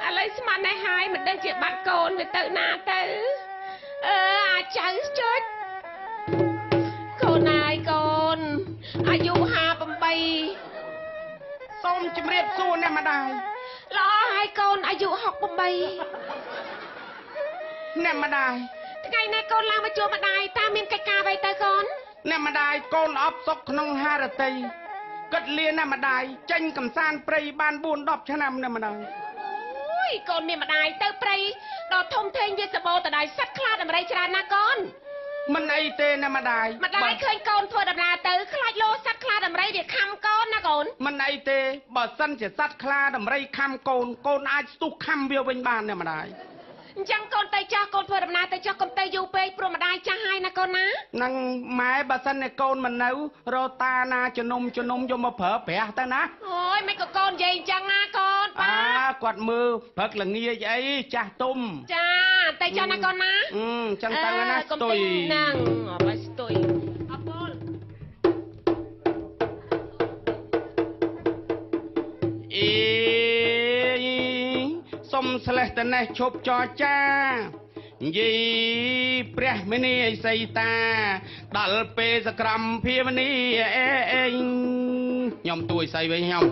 ឥឡូវស្មានតែហើយមិនដឹងជាបាត់កូនវាទៅណាទៅអាចៅចុចកូនអើយកូនអាយុ58សូមជម្រាបសួរអ្នកម្ដាយល្អហើយកូនអាយុ68អ្នកម្ដាយថ្ងៃនេះកូនឡើងមកជួបម្ដាយតើមានកិច្ចការអ្វីទៅកូនអ្នកម្ដាយកូនអបសុកក្នុងហារតីគិតលាអ្នកម្ដាយចេញកំសាន្តព្រៃបាន4-10ឆ្នាំអ្នកម្ដាយអូយកូនមានម្ដាយទៅព្រៃដល់ធំធេងវាសបោតដៃសັດខ្លាចដំរីច្រើនណាកូនមិនអីទេអ្នកម្ដាយម្ដាយឃើញកូនធ្វើដំណើរទៅខ្លាចលោសັດខ្លាដំរីវាខំកូនណាកូនមិនអីទេបើសិនជាសັດខ្លាដំរីខំកូនអាចស្ទុះខំវាវិញបានអ្នកម្ដាយអញ្ចឹងកូនទៅចាស់កូនធ្វើដំណើរទៅចាស់កុំទៅយូរពេកព្រោះម្ដាយចាស់ហើយណាកូនណានឹងម៉ែបើសិនតែកូនមិននៅរតាណាជំនុំយកមកប្រើប្រាស់ទៅណាអូយមិនក៏កូននិយាយអញ្ចឹងណាកូនគាត់មើលព្រឹកល្ងាចអីចាស់ទុំចាទៅចាស់ណាកូនណាអញ្ចឹងទៅណាស្ទុយហ្នឹងអបស្ទុយអបលសុំស្លេះតនេះឈប់ចរចានិយាយព្រះមេនីអីសីតាដល់ពេលសក្រមភាវនីខ្ញុំទួយសៃវិញខ្ញុំ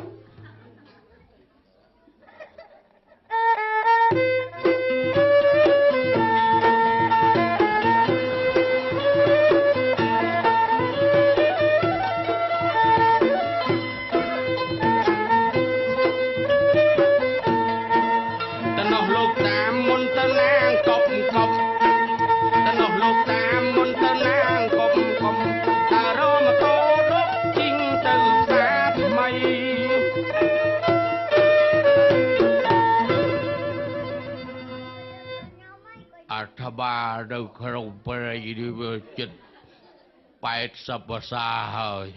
បាទនៅក្នុងព្រៃនេះវាចិត្ត80ភាសាហើយ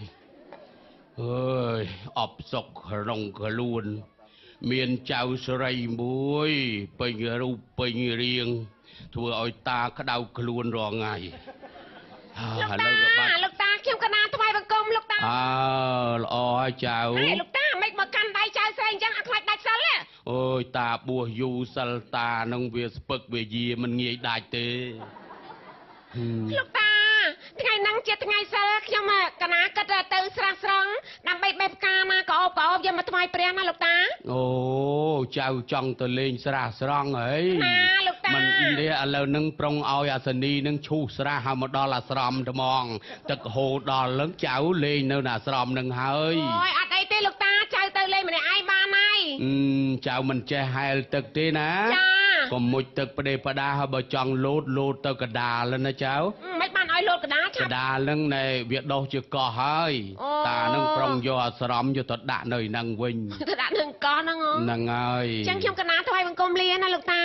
អើយអបសុកក្នុងខ្លួនមានចៅស្រីមួយពេញរូបពេញរាងធ្វើឲ្យតាក្តៅខ្លួនរាល់ថ្ងៃឥឡូវវាបាត់លោកតាខ្ញុំកណាថ្វាយបង្គំលោកតាល្អហើយចៅលោកតាមិនមកកាន់ដៃចៅស្រីអញ្ចឹងអត់ខ្លាចដាច់សិលទេអូយតាបួសយូរសិលតានឹងវាស្ពឹកវាយាមិនងាយដាច់ទេលោកតាថ្ងៃហ្នឹង ជាថ្ងៃសិលខ្ញុំកណាគិតទៅស្រស់ស្រង់ដើម្បីបេះផ្កាណាក៏អូបយកមកថ្វាយព្រះណាលោកតាអូចៅចង់ទៅលេងស្រះស្រង់ហីណាលោកតាមិននេះឥឡូវនឹងប្រុងឲ្យអាសនីនឹងឈូសស្រះហើយមកដល់អាស្រមត្មងទឹកហូរដល់នឹងចៅលេងនៅអាស្រមនឹងហើយអូយអត់អីទេលោកតាចៅទៅលេងម្នាក់ឯងបានហើយចៅមិនចេះហែលទឹកទេណាចាកុំមុជទឹកផ្ដេផ្ដាហើយបើចង់លោតទៅកដាលណាចៅមិនបានឲ្យលោតកដាលឆាប់កដាលនឹងណែវាដោះជាកោះហើយតានឹងប្រុងយកអាស្រមយកទៅដាក់នៅនឹងវិញទៅដាក់នឹងកោះហ្នឹងហើយចឹងខ្ញុំកណាថ្វាយបង្គំលាណាលោកតា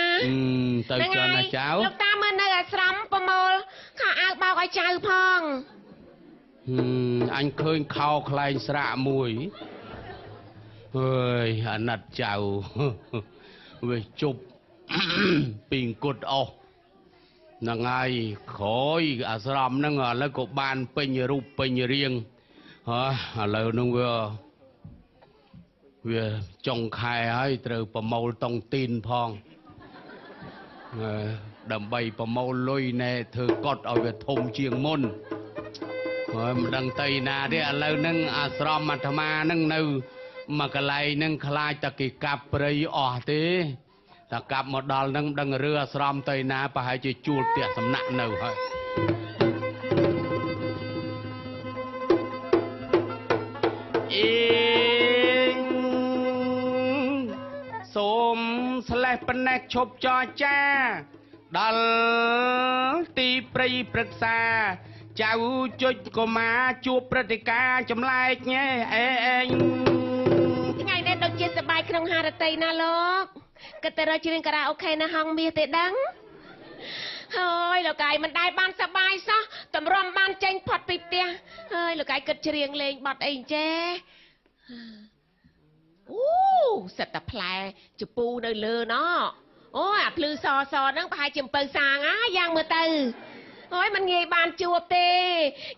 ទៅចុះណាចៅលោកតាមើលនៅអាស្រមប្រមូលខោអាវបោកឲ្យចៅផងអញឃើញខោខ្លែងស្រាក់មួយអើយអាណិតចៅវាជប់ពីអង្គុតអស់ហ្នឹងហើយក្រោយអាស្រមហ្នឹងឥឡូវក៏បានពេញរូបពេញរាងឥឡូវហ្នឹងវាចុងខែហើយត្រូវប្រមូលតុងទីនផងដើម្បីប្រមូលលុយណែធ្វើកត់ឲ្យវាធំជាងមុនហើយមិនដឹងទៅណាទេឥឡូវហ្នឹងអាស្រមអាត្មាហ្នឹងនៅមកកន្លែងហ្នឹងខ្លាចតែគេកាប់ព្រៃអស់ទេតែកាប់មកដល់ហ្នឹងដឹងរឿងអាស្រមទៅណាប្រហែលជាជួលផ្ទះសំណាក់នៅហើយសូមស្លេះប៉ុណ្ណេះឈប់ចរចាដល់ទីព្រៃព្រឹក្សាចៅជុចកុមារជួបព្រឹត្តិការណ៍ចម្លែកញ៉េថ្ងៃនេះដូចជាសប្បាយក្នុងហារតីណាលោកគិតទៅរកច្រៀងការ៉ាអូខេនៅហងមាសទេដឹងហើយលោកកាយមិនដែលបានសប្បាយសោះតម្រាំបានចេញផុតពីផ្ទះហើយលោកកាយគិតច្រៀងលេងបត់អីចេះអូសិតតែផ្លែជពូនៅលើណោអូអាភ្លឺសហ្នឹងប្រហែលជាអំពៅសាងយ៉ាងមើលទៅអូយមិនងាយបានជួបទេ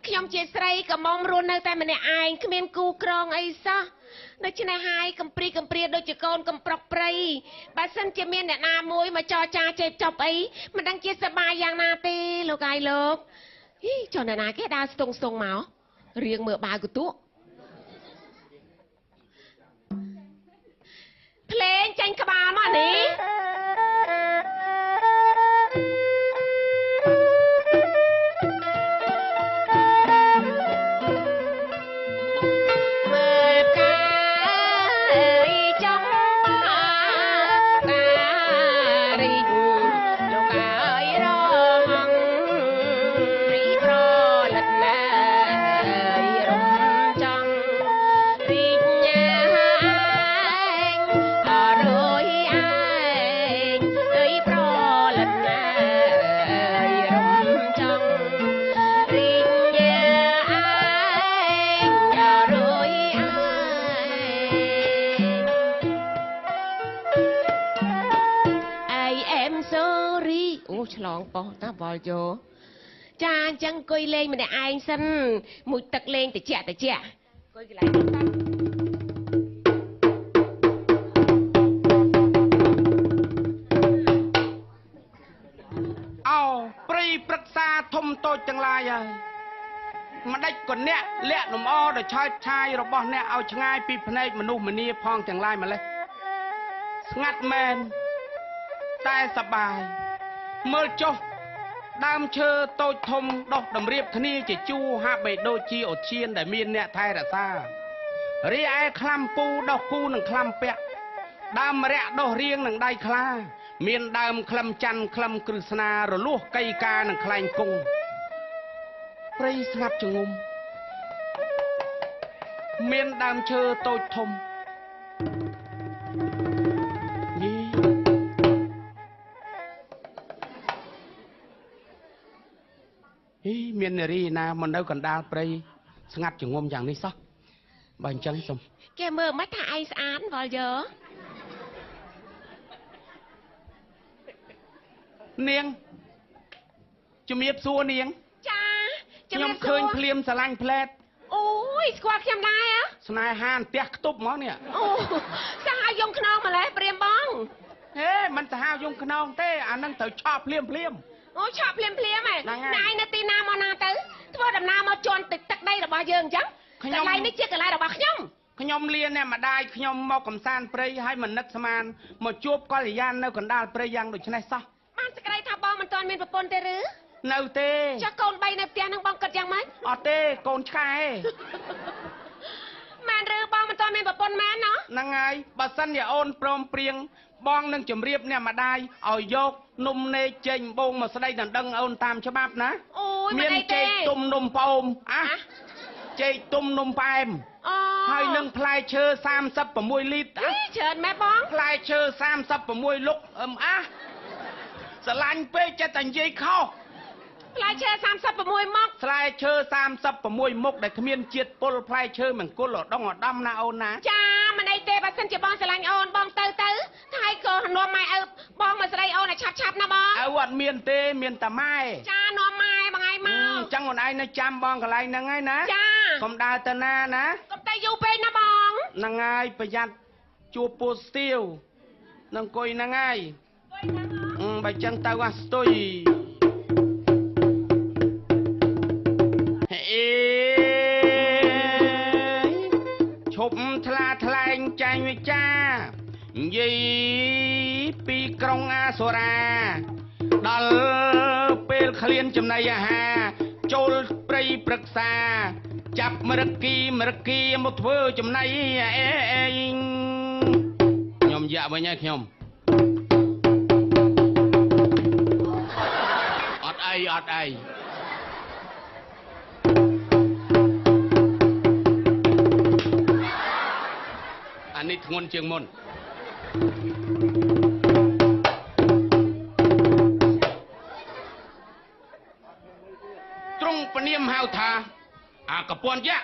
ខ្ញុំជាស្រីកំមុំរស់នៅតែម្នាក់ឯងគ្មានគូក្រងអីសោះដូច្នេះហើយកំព្រាដូចជាកូនកំប្រុកព្រៃបើសិនជាមានអ្នកណាមួយមកចរចាចេបចប់អីមិនដឹងជាសប្បាយយ៉ាងណាទេលោកអាយលោកចុះអ្នកណាគេដើរស្ទង់មករៀងមើលបាវកតុភ្លេងចាញ់ក្បាលមកនេះឆ្លងប៉ុសតាបលយោចាអញ្ចឹងអង្គុយលេងម្នាក់ឯងសិនមួយទឹកលេងតិចអង្គុយកន្លែងនេះសិនព្រៃព្រឹក្សាធំតូចទាំងឡាយហើយម្ដេចក៏អ្នកលាក់លំអដល់ឆើតឆាយរបស់អ្នកឲ្យឆ្ងាយពីភ្នែកមនុស្សម្នាផងទាំងឡាយម្លេះស្ងាត់មែនតែសប្បាយមើលចុះដើមឈើតូចធំដុះតម្រៀបគ្នាជាជួរហាក់បីដូចជាអូឈានដែលមានអ្នកថែរក្សារីឯក្លាំពូដុះគូនឹងក្លាំពាក់ដើមរាក់ដុះរៀងនឹងដៃខ្លាមានដើមក្លឹមច័ន្ទក្លឹមគ្រឹស្នារលួសកៃកានឹងខ្លែងគង់ព្រៃស្ងាត់ចងុំមានដើមឈើតូចធំមាននារីណាមកនៅកណ្ដាលព្រៃស្ងាត់ចងុំយ៉ាងនេះសោះបើអញ្ចឹងសុំគេមើលមិនថាឯងស្អាតវល់យើនាងជំរាបសួរនាងចាខ្ញុំឃើញភ្លាមស្រឡាញ់ផ្លែតអូយស្គាល់ខ្ញុំដែរស្នេហាអន្ទះខ្ទប់ហ្មងនេះអូសាហាវយំខ្នងម្លេះព្រាមបងហេមិនសាហាវយំខ្នងទេអានឹងត្រូវឆប់ភ្លាមអូឆប់ភ្លាមហ៎ណៃនៅទីណាមកណាទៅ ធ្វើដំណើរមកជន់ទឹកដីរបស់យើងអញ្ចឹងកន្លែងនេះជាកន្លែងរបស់ខ្ញុំលាអ្នកម្ដាយខ្ញុំមកកំសាន្តព្រៃហើយមិននឹកស្មានមកជួបកល្យាននៅកណ្ដាលព្រៃយ៉ាងដូចនេះសោះបានសេចក្តីថាបងមិនទាន់មានប្រពន្ធទេឬនៅទេចាស់កូន3នៅផ្ទះនឹងបងគិតយ៉ាងម៉េចអត់ទេកូនឆ្កែមែនឬបងមិនទាន់មានប្រពន្ធមែនណាហ្នឹងហើយបើសិនជាអូនព្រមព្រៀងបងនឹងជម្រាបអ្នកម្ដាយឲ្យយកនំនេកចេញបងមកស្ដីដណ្ដឹងអូនតាមច្បាប់ណាអូយមានចេកទុំនំប៉ោមចេកទុំនំប៉ែមហើយនឹងផ្លែឈើ36លីត្រច្រើនម៉ែបងផ្លែឈើ36លុកស្រឡាញ់ពេកចិត្តតែនិយាយខុសផ្លែឈើ36មុខផ្លែឈើ36មុខដែលគ្មានជាតិពុលផ្លែឈើមង្គលឧត្តមណាអូនណាចាមិនអីទេបើសិនជាបងស្រឡាញ់អូនបងទៅហើយក៏នាំម៉ែឪបងមកស្ដីអូនឲ្យឆាប់ណាបងឪអត់មានទេមានតែម៉ែចានាំម៉ែបងឯងមកអញ្ចឹងអូនឯងនៅចាំបងកន្លែងហ្នឹងហើយណាចាកុំដើរទៅណាណាកុំទៅយូរពេកណាបងហ្នឹងហើយប្រយ័ត្នជួបពូស្ទាវនឹងអង្គុយហ្នឹងហើយបើចឹងទៅអាស្ទុយឈប់ថ្លាថ្លែងចាញ់វិចានិយាយពីក្រុងអាសូរាដល់ពេលឃ្លានចំណីអាហារចូលព្រៃព្រឹក្សាចាប់មរគីមកធ្វើចំណីខ្ញុំយ៉ាក់វិញហើយខ្ញុំអត់អីអានេះធ្ងន់ជាងមុនទ្រង់ព្រាមហៅថាអាកពន់យៈ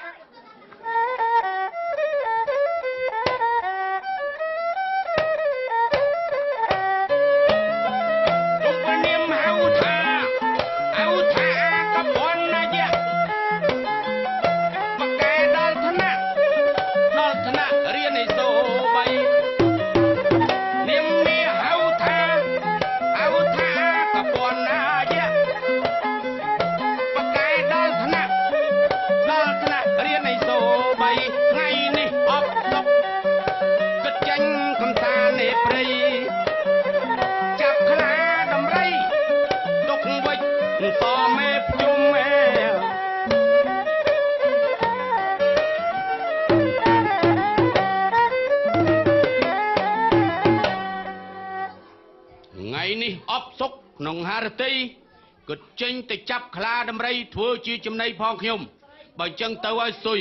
ក្នុងហារតីគិតចេញទៅចាប់ខ្លាដំរីធ្វើជាចំណីផងខ្ញុំបើអញ្ចឹងទៅឲ្យស៊ុយ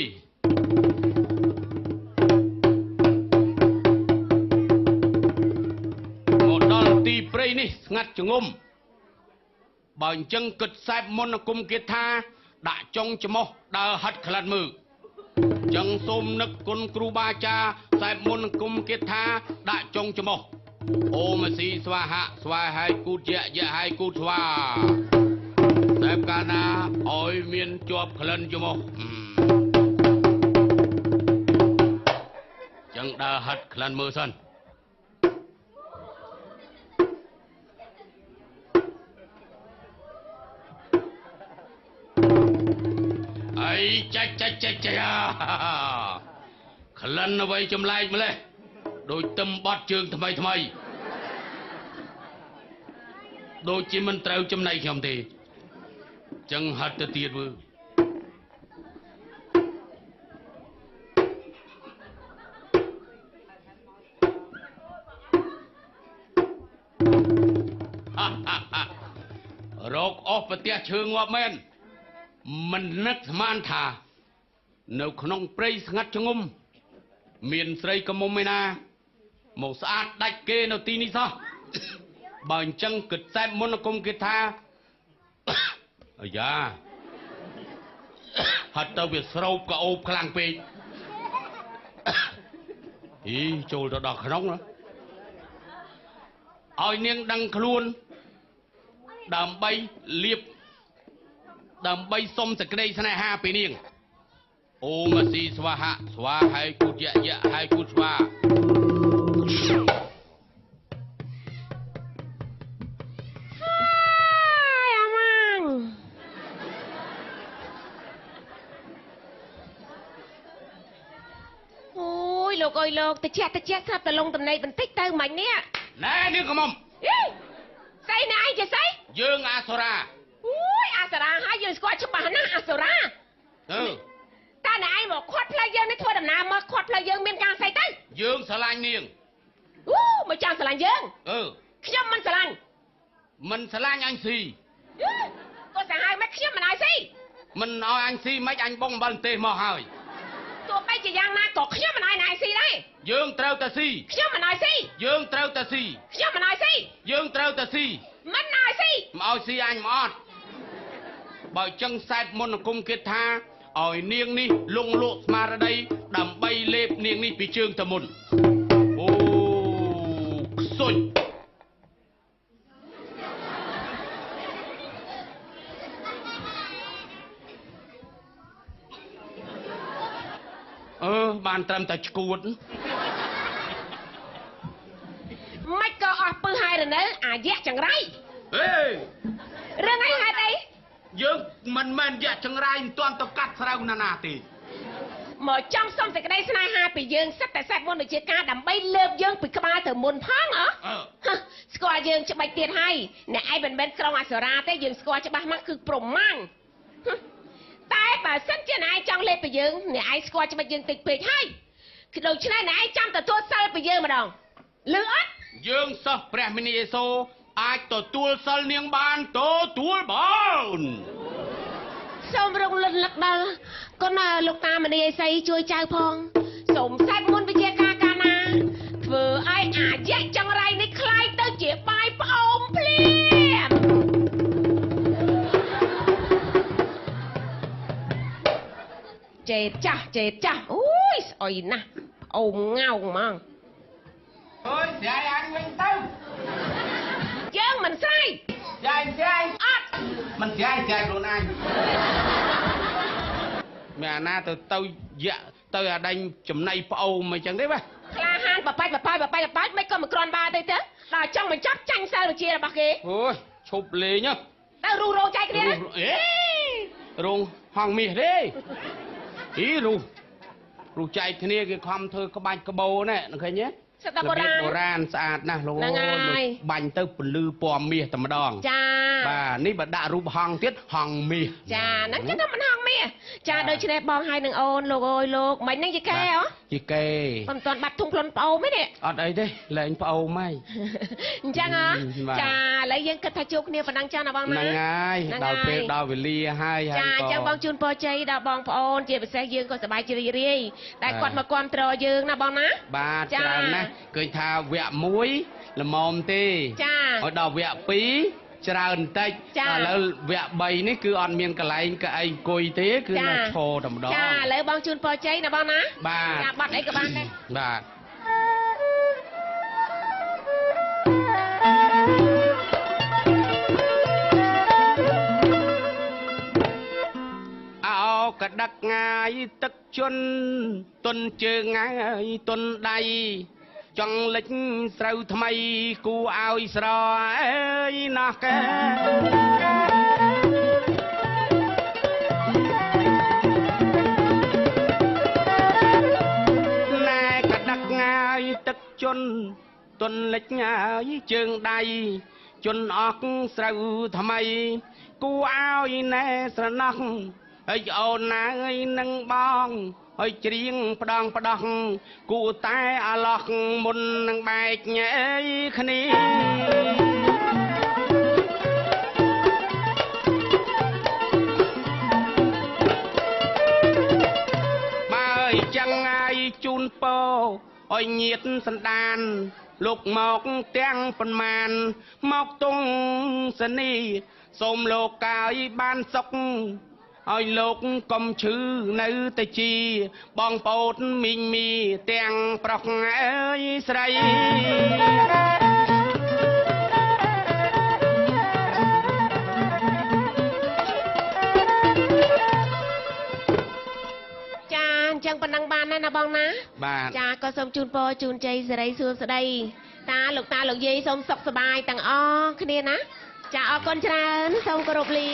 មកដល់ទីព្រៃនេះស្ងាត់ចងំបើអញ្ចឹងគិតសែបមន្តគុំគាថាដាក់ចុងច្មោះដើរហិតក្លាត់មើលអញ្ចឹងសូមនឹកគុណគ្រូបាអាចារ្យសែបមន្តគុំគាថាដាក់ចុងច្មោះអូមស៊ីស្វាហៈស្វាហើយគូតយៈហើយគូតស្វាតែកាលណាឲ្យមានជាប់ក្លិនច្មោះចឹងដើរហិតក្លិនមើលសិនអីចាច់ក្លិនអ្វីចម្លែកម្លេះដូចទឹមបត់ជើងថ្មីដូចជាមិនត្រូវចំណៃខ្ញុំទេចឹងហិតទៅទៀតវើរកអស់ប្រទះឈើងាប់មែនមិននឹកស្មានថានៅក្នុងព្រៃស្ងាត់ចងំមានស្រីកមុំឯណាមកស្អាតដាច់គេនៅទីនេះសោះបើអញ្ចឹងគិតសែបមុនគុំគេថាអាយ៉ាហត់ទៅវាស្រោបក៏អូបខ្លាំងពេកចូលទៅដល់ក្នុងឲ្យនាងដឹងខ្លួនដើម្បីលៀបដើម្បីសុំសេចក្តីស្នេហាពីនាងអូមស៊ីស្វាហៈស្វាហើយគូតយៈហើយគូតស្វា លោកអើយលោកតិចស្រាប់តែលងតំណែងបន្តិចទៅមិននេះណែនាងកមុំស្អីណែឯងចេះស្អីយើងអាសូរាអូយអាសូរាហើយយើងស្គាល់ច្បាស់ណាស់អាសូរាតែណែឯងមកខាត់ផ្លូវយើងនេះធ្វើដំណើរមកខាត់ផ្លូវយើងមានការស្អីទៅយើងស្រឡាញ់នាងអូមកចាំស្រឡាញ់យើងខ្ញុំមិនស្រឡាញ់អញស៊ីគាត់សាហាវមិនខ្ញុំមិនឲ្យស៊ីមិនឲ្យអញស៊ីមិនអញបងអំបិលទេសមកហើយទោះបីជាយ៉ាងណាក៏ខ្ញុំមិនឲ្យណែស៊ីដែរយើងត្រូវតែស៊ីខ្ញុំមិនឲ្យស៊ីយើងត្រូវតែស៊ីខ្ញុំមិនឲ្យស៊ីយើងត្រូវតែស៊ីមិនឲ្យស៊ីមកឲ្យស៊ីអញមកអត់បើចឹងសែតមុនអង្គមគិតថាឲ្យនាងនេះលងលក់ស្មារតីដើម្បីលេបនាងនេះពីជើងទៅមុនអូខ្សុញបានត្រឹមតែឈួតមិនក៏អស់ពឹសហើយរនៅអាយៈចង្រៃរឿងអីហេតុអីយើងមិនមែនយៈចង្រៃមិនទាន់ទៅកាត់ស្រូវណាទេមកចំសុំសេចក្តីស្នេហាពីយើងសិតតែសេះមុនដូចជាការដើម្បីលើកយើងពីក្បាលទៅមុនផងស្គាល់យើងច្បាច់ទៀតហើយអ្នកឯងមិនមែនក្រុងអសរាទេយើងស្គាល់ច្បាស់មកគឺប្រមាំងតែបើសិនជាអ្នកឯងចង់លេបពីយើងអ្នកឯងស្គាល់ច្បាច់យើងតិចពេកហើយគឺដូច្នេះអ្នកឯងចាំទទួលសិលពីយើងម្ដងលឺអត់យើងសិស្សព្រះមុនីអេសូអាចទទួលសិលនាងបានទទួលបានសូមរំលឹកដល់កូនលោកតាមនីអេសីជួយចៅផងសូមសែបមុនវិជាការកាលណាធ្វើឲ្យអាយៈចង្រៃនេះคล้ายទៅជាបាយផ្អូមភ្លាមចេតចាស់អូយស្អុយណាស់ផ្អូមងៅហ្មងអើយស្រាយអញវិញទៅយើងមិនស្រាយស្រាយអត់មិនស្រាយខ្លួនអញមានអាណាទៅយៈទៅអាដេញចំណៃផ្អូមអីចឹងទេបាទក្លាហានបបាយមិនក៏មិនក្រាន់បាទេដល់ចង់បញ្ចប់ចាញ់សិលវិជារបស់គេអូយឈប់លេងទៅរੂរោចែកគ្នារងហងមាសទេរូចែកគ្នាគេខំធ្វើក្បាច់ក្បោណែឃើញទេសិតបុរាណស្អាតណាស់លោកបាញ់ទៅពលឺពណ៌មាសតែម្ដងចាបាទនេះបើដាក់រូបហង្សទៀតហង្សមាសចាហ្នឹងគេថាមិនហង្សមាសចាដូច្នេះបងហើយនឹងអូនលោកអើយលោកមិនហ្នឹងជាកែហ៎ជាកែមិនទាន់បាត់ធុងផ្លុនប្អូនទេនេះអត់អីទេលែងប្អូនហើយអញ្ចឹងហ៎ចាឥឡូវយើងគិតថាជួបគ្នាប៉ុណ្ណឹងចាណាបងណាហ្នឹងហើយដល់ពេលដល់វេលាហើយចាអញ្ចឹងបងជូនពរជ័យដល់បងប្អូនជាពិសេសយើងក៏សប្បាយរីករាយតែគាត់មកគាំទ្រយើងណាបងណាបាទច្រើនណាស់ឃើញថាវគ្គ1ល្មមទេចាឲ្យដល់វគ្គ2ច្រើនបន្តិចឥឡូវវគ្គ3នេះគឺអត់មានកន្លែងកៅអីអង្គុយទេគឺនៅឈរតែម្ដងចាឥឡូវបងជូនពរជ័យណាបងណាបាទចាបាត់អីក៏បានដែរបាទអោកដឹកងាយទឹកជន់ទុនជើងងាយទុនដៃចង់លិចស្រូវថ្មីគូឲ្យស្រអើយណាស់កែណែកដឹកងាយទឹកជន់ទុនលិចងាយជើងដៃជន់អស់ស្រូវថ្មីគូឲ្យណែស្រណោះហើយអូនណាអើយនឹងបងហើយច្រៀងផ្ដងគូតែអាឡោះមុននឹងបែកញ៉ៃគ្នាបើចឹងហើយជូនពរឲ្យញាតសន្តានលោកមកទាំងប៉ុន្មានមកទងសនីសូមលោកកាយបានសុខឲ្យលោកកុំឈឺនៅតែជីបងប្អូនមីងមីទាំងប្រុសអើយស្រីចាអញ្ចឹងប៉ុណ្ណឹងបានណាបងណាចាក៏សូមជូនពរជូនជ័យសិរីសួស្តីតាលោកយាយសូមសុខសប្បាយទាំងអស់គ្នាណាចាអរគុណច្រើនសូមគោរពលា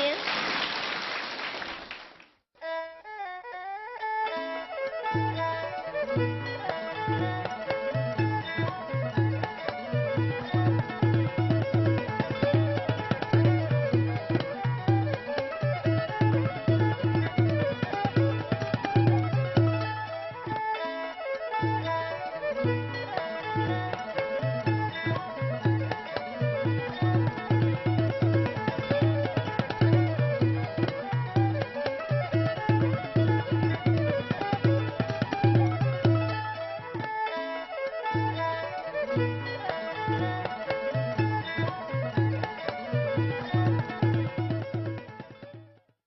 ។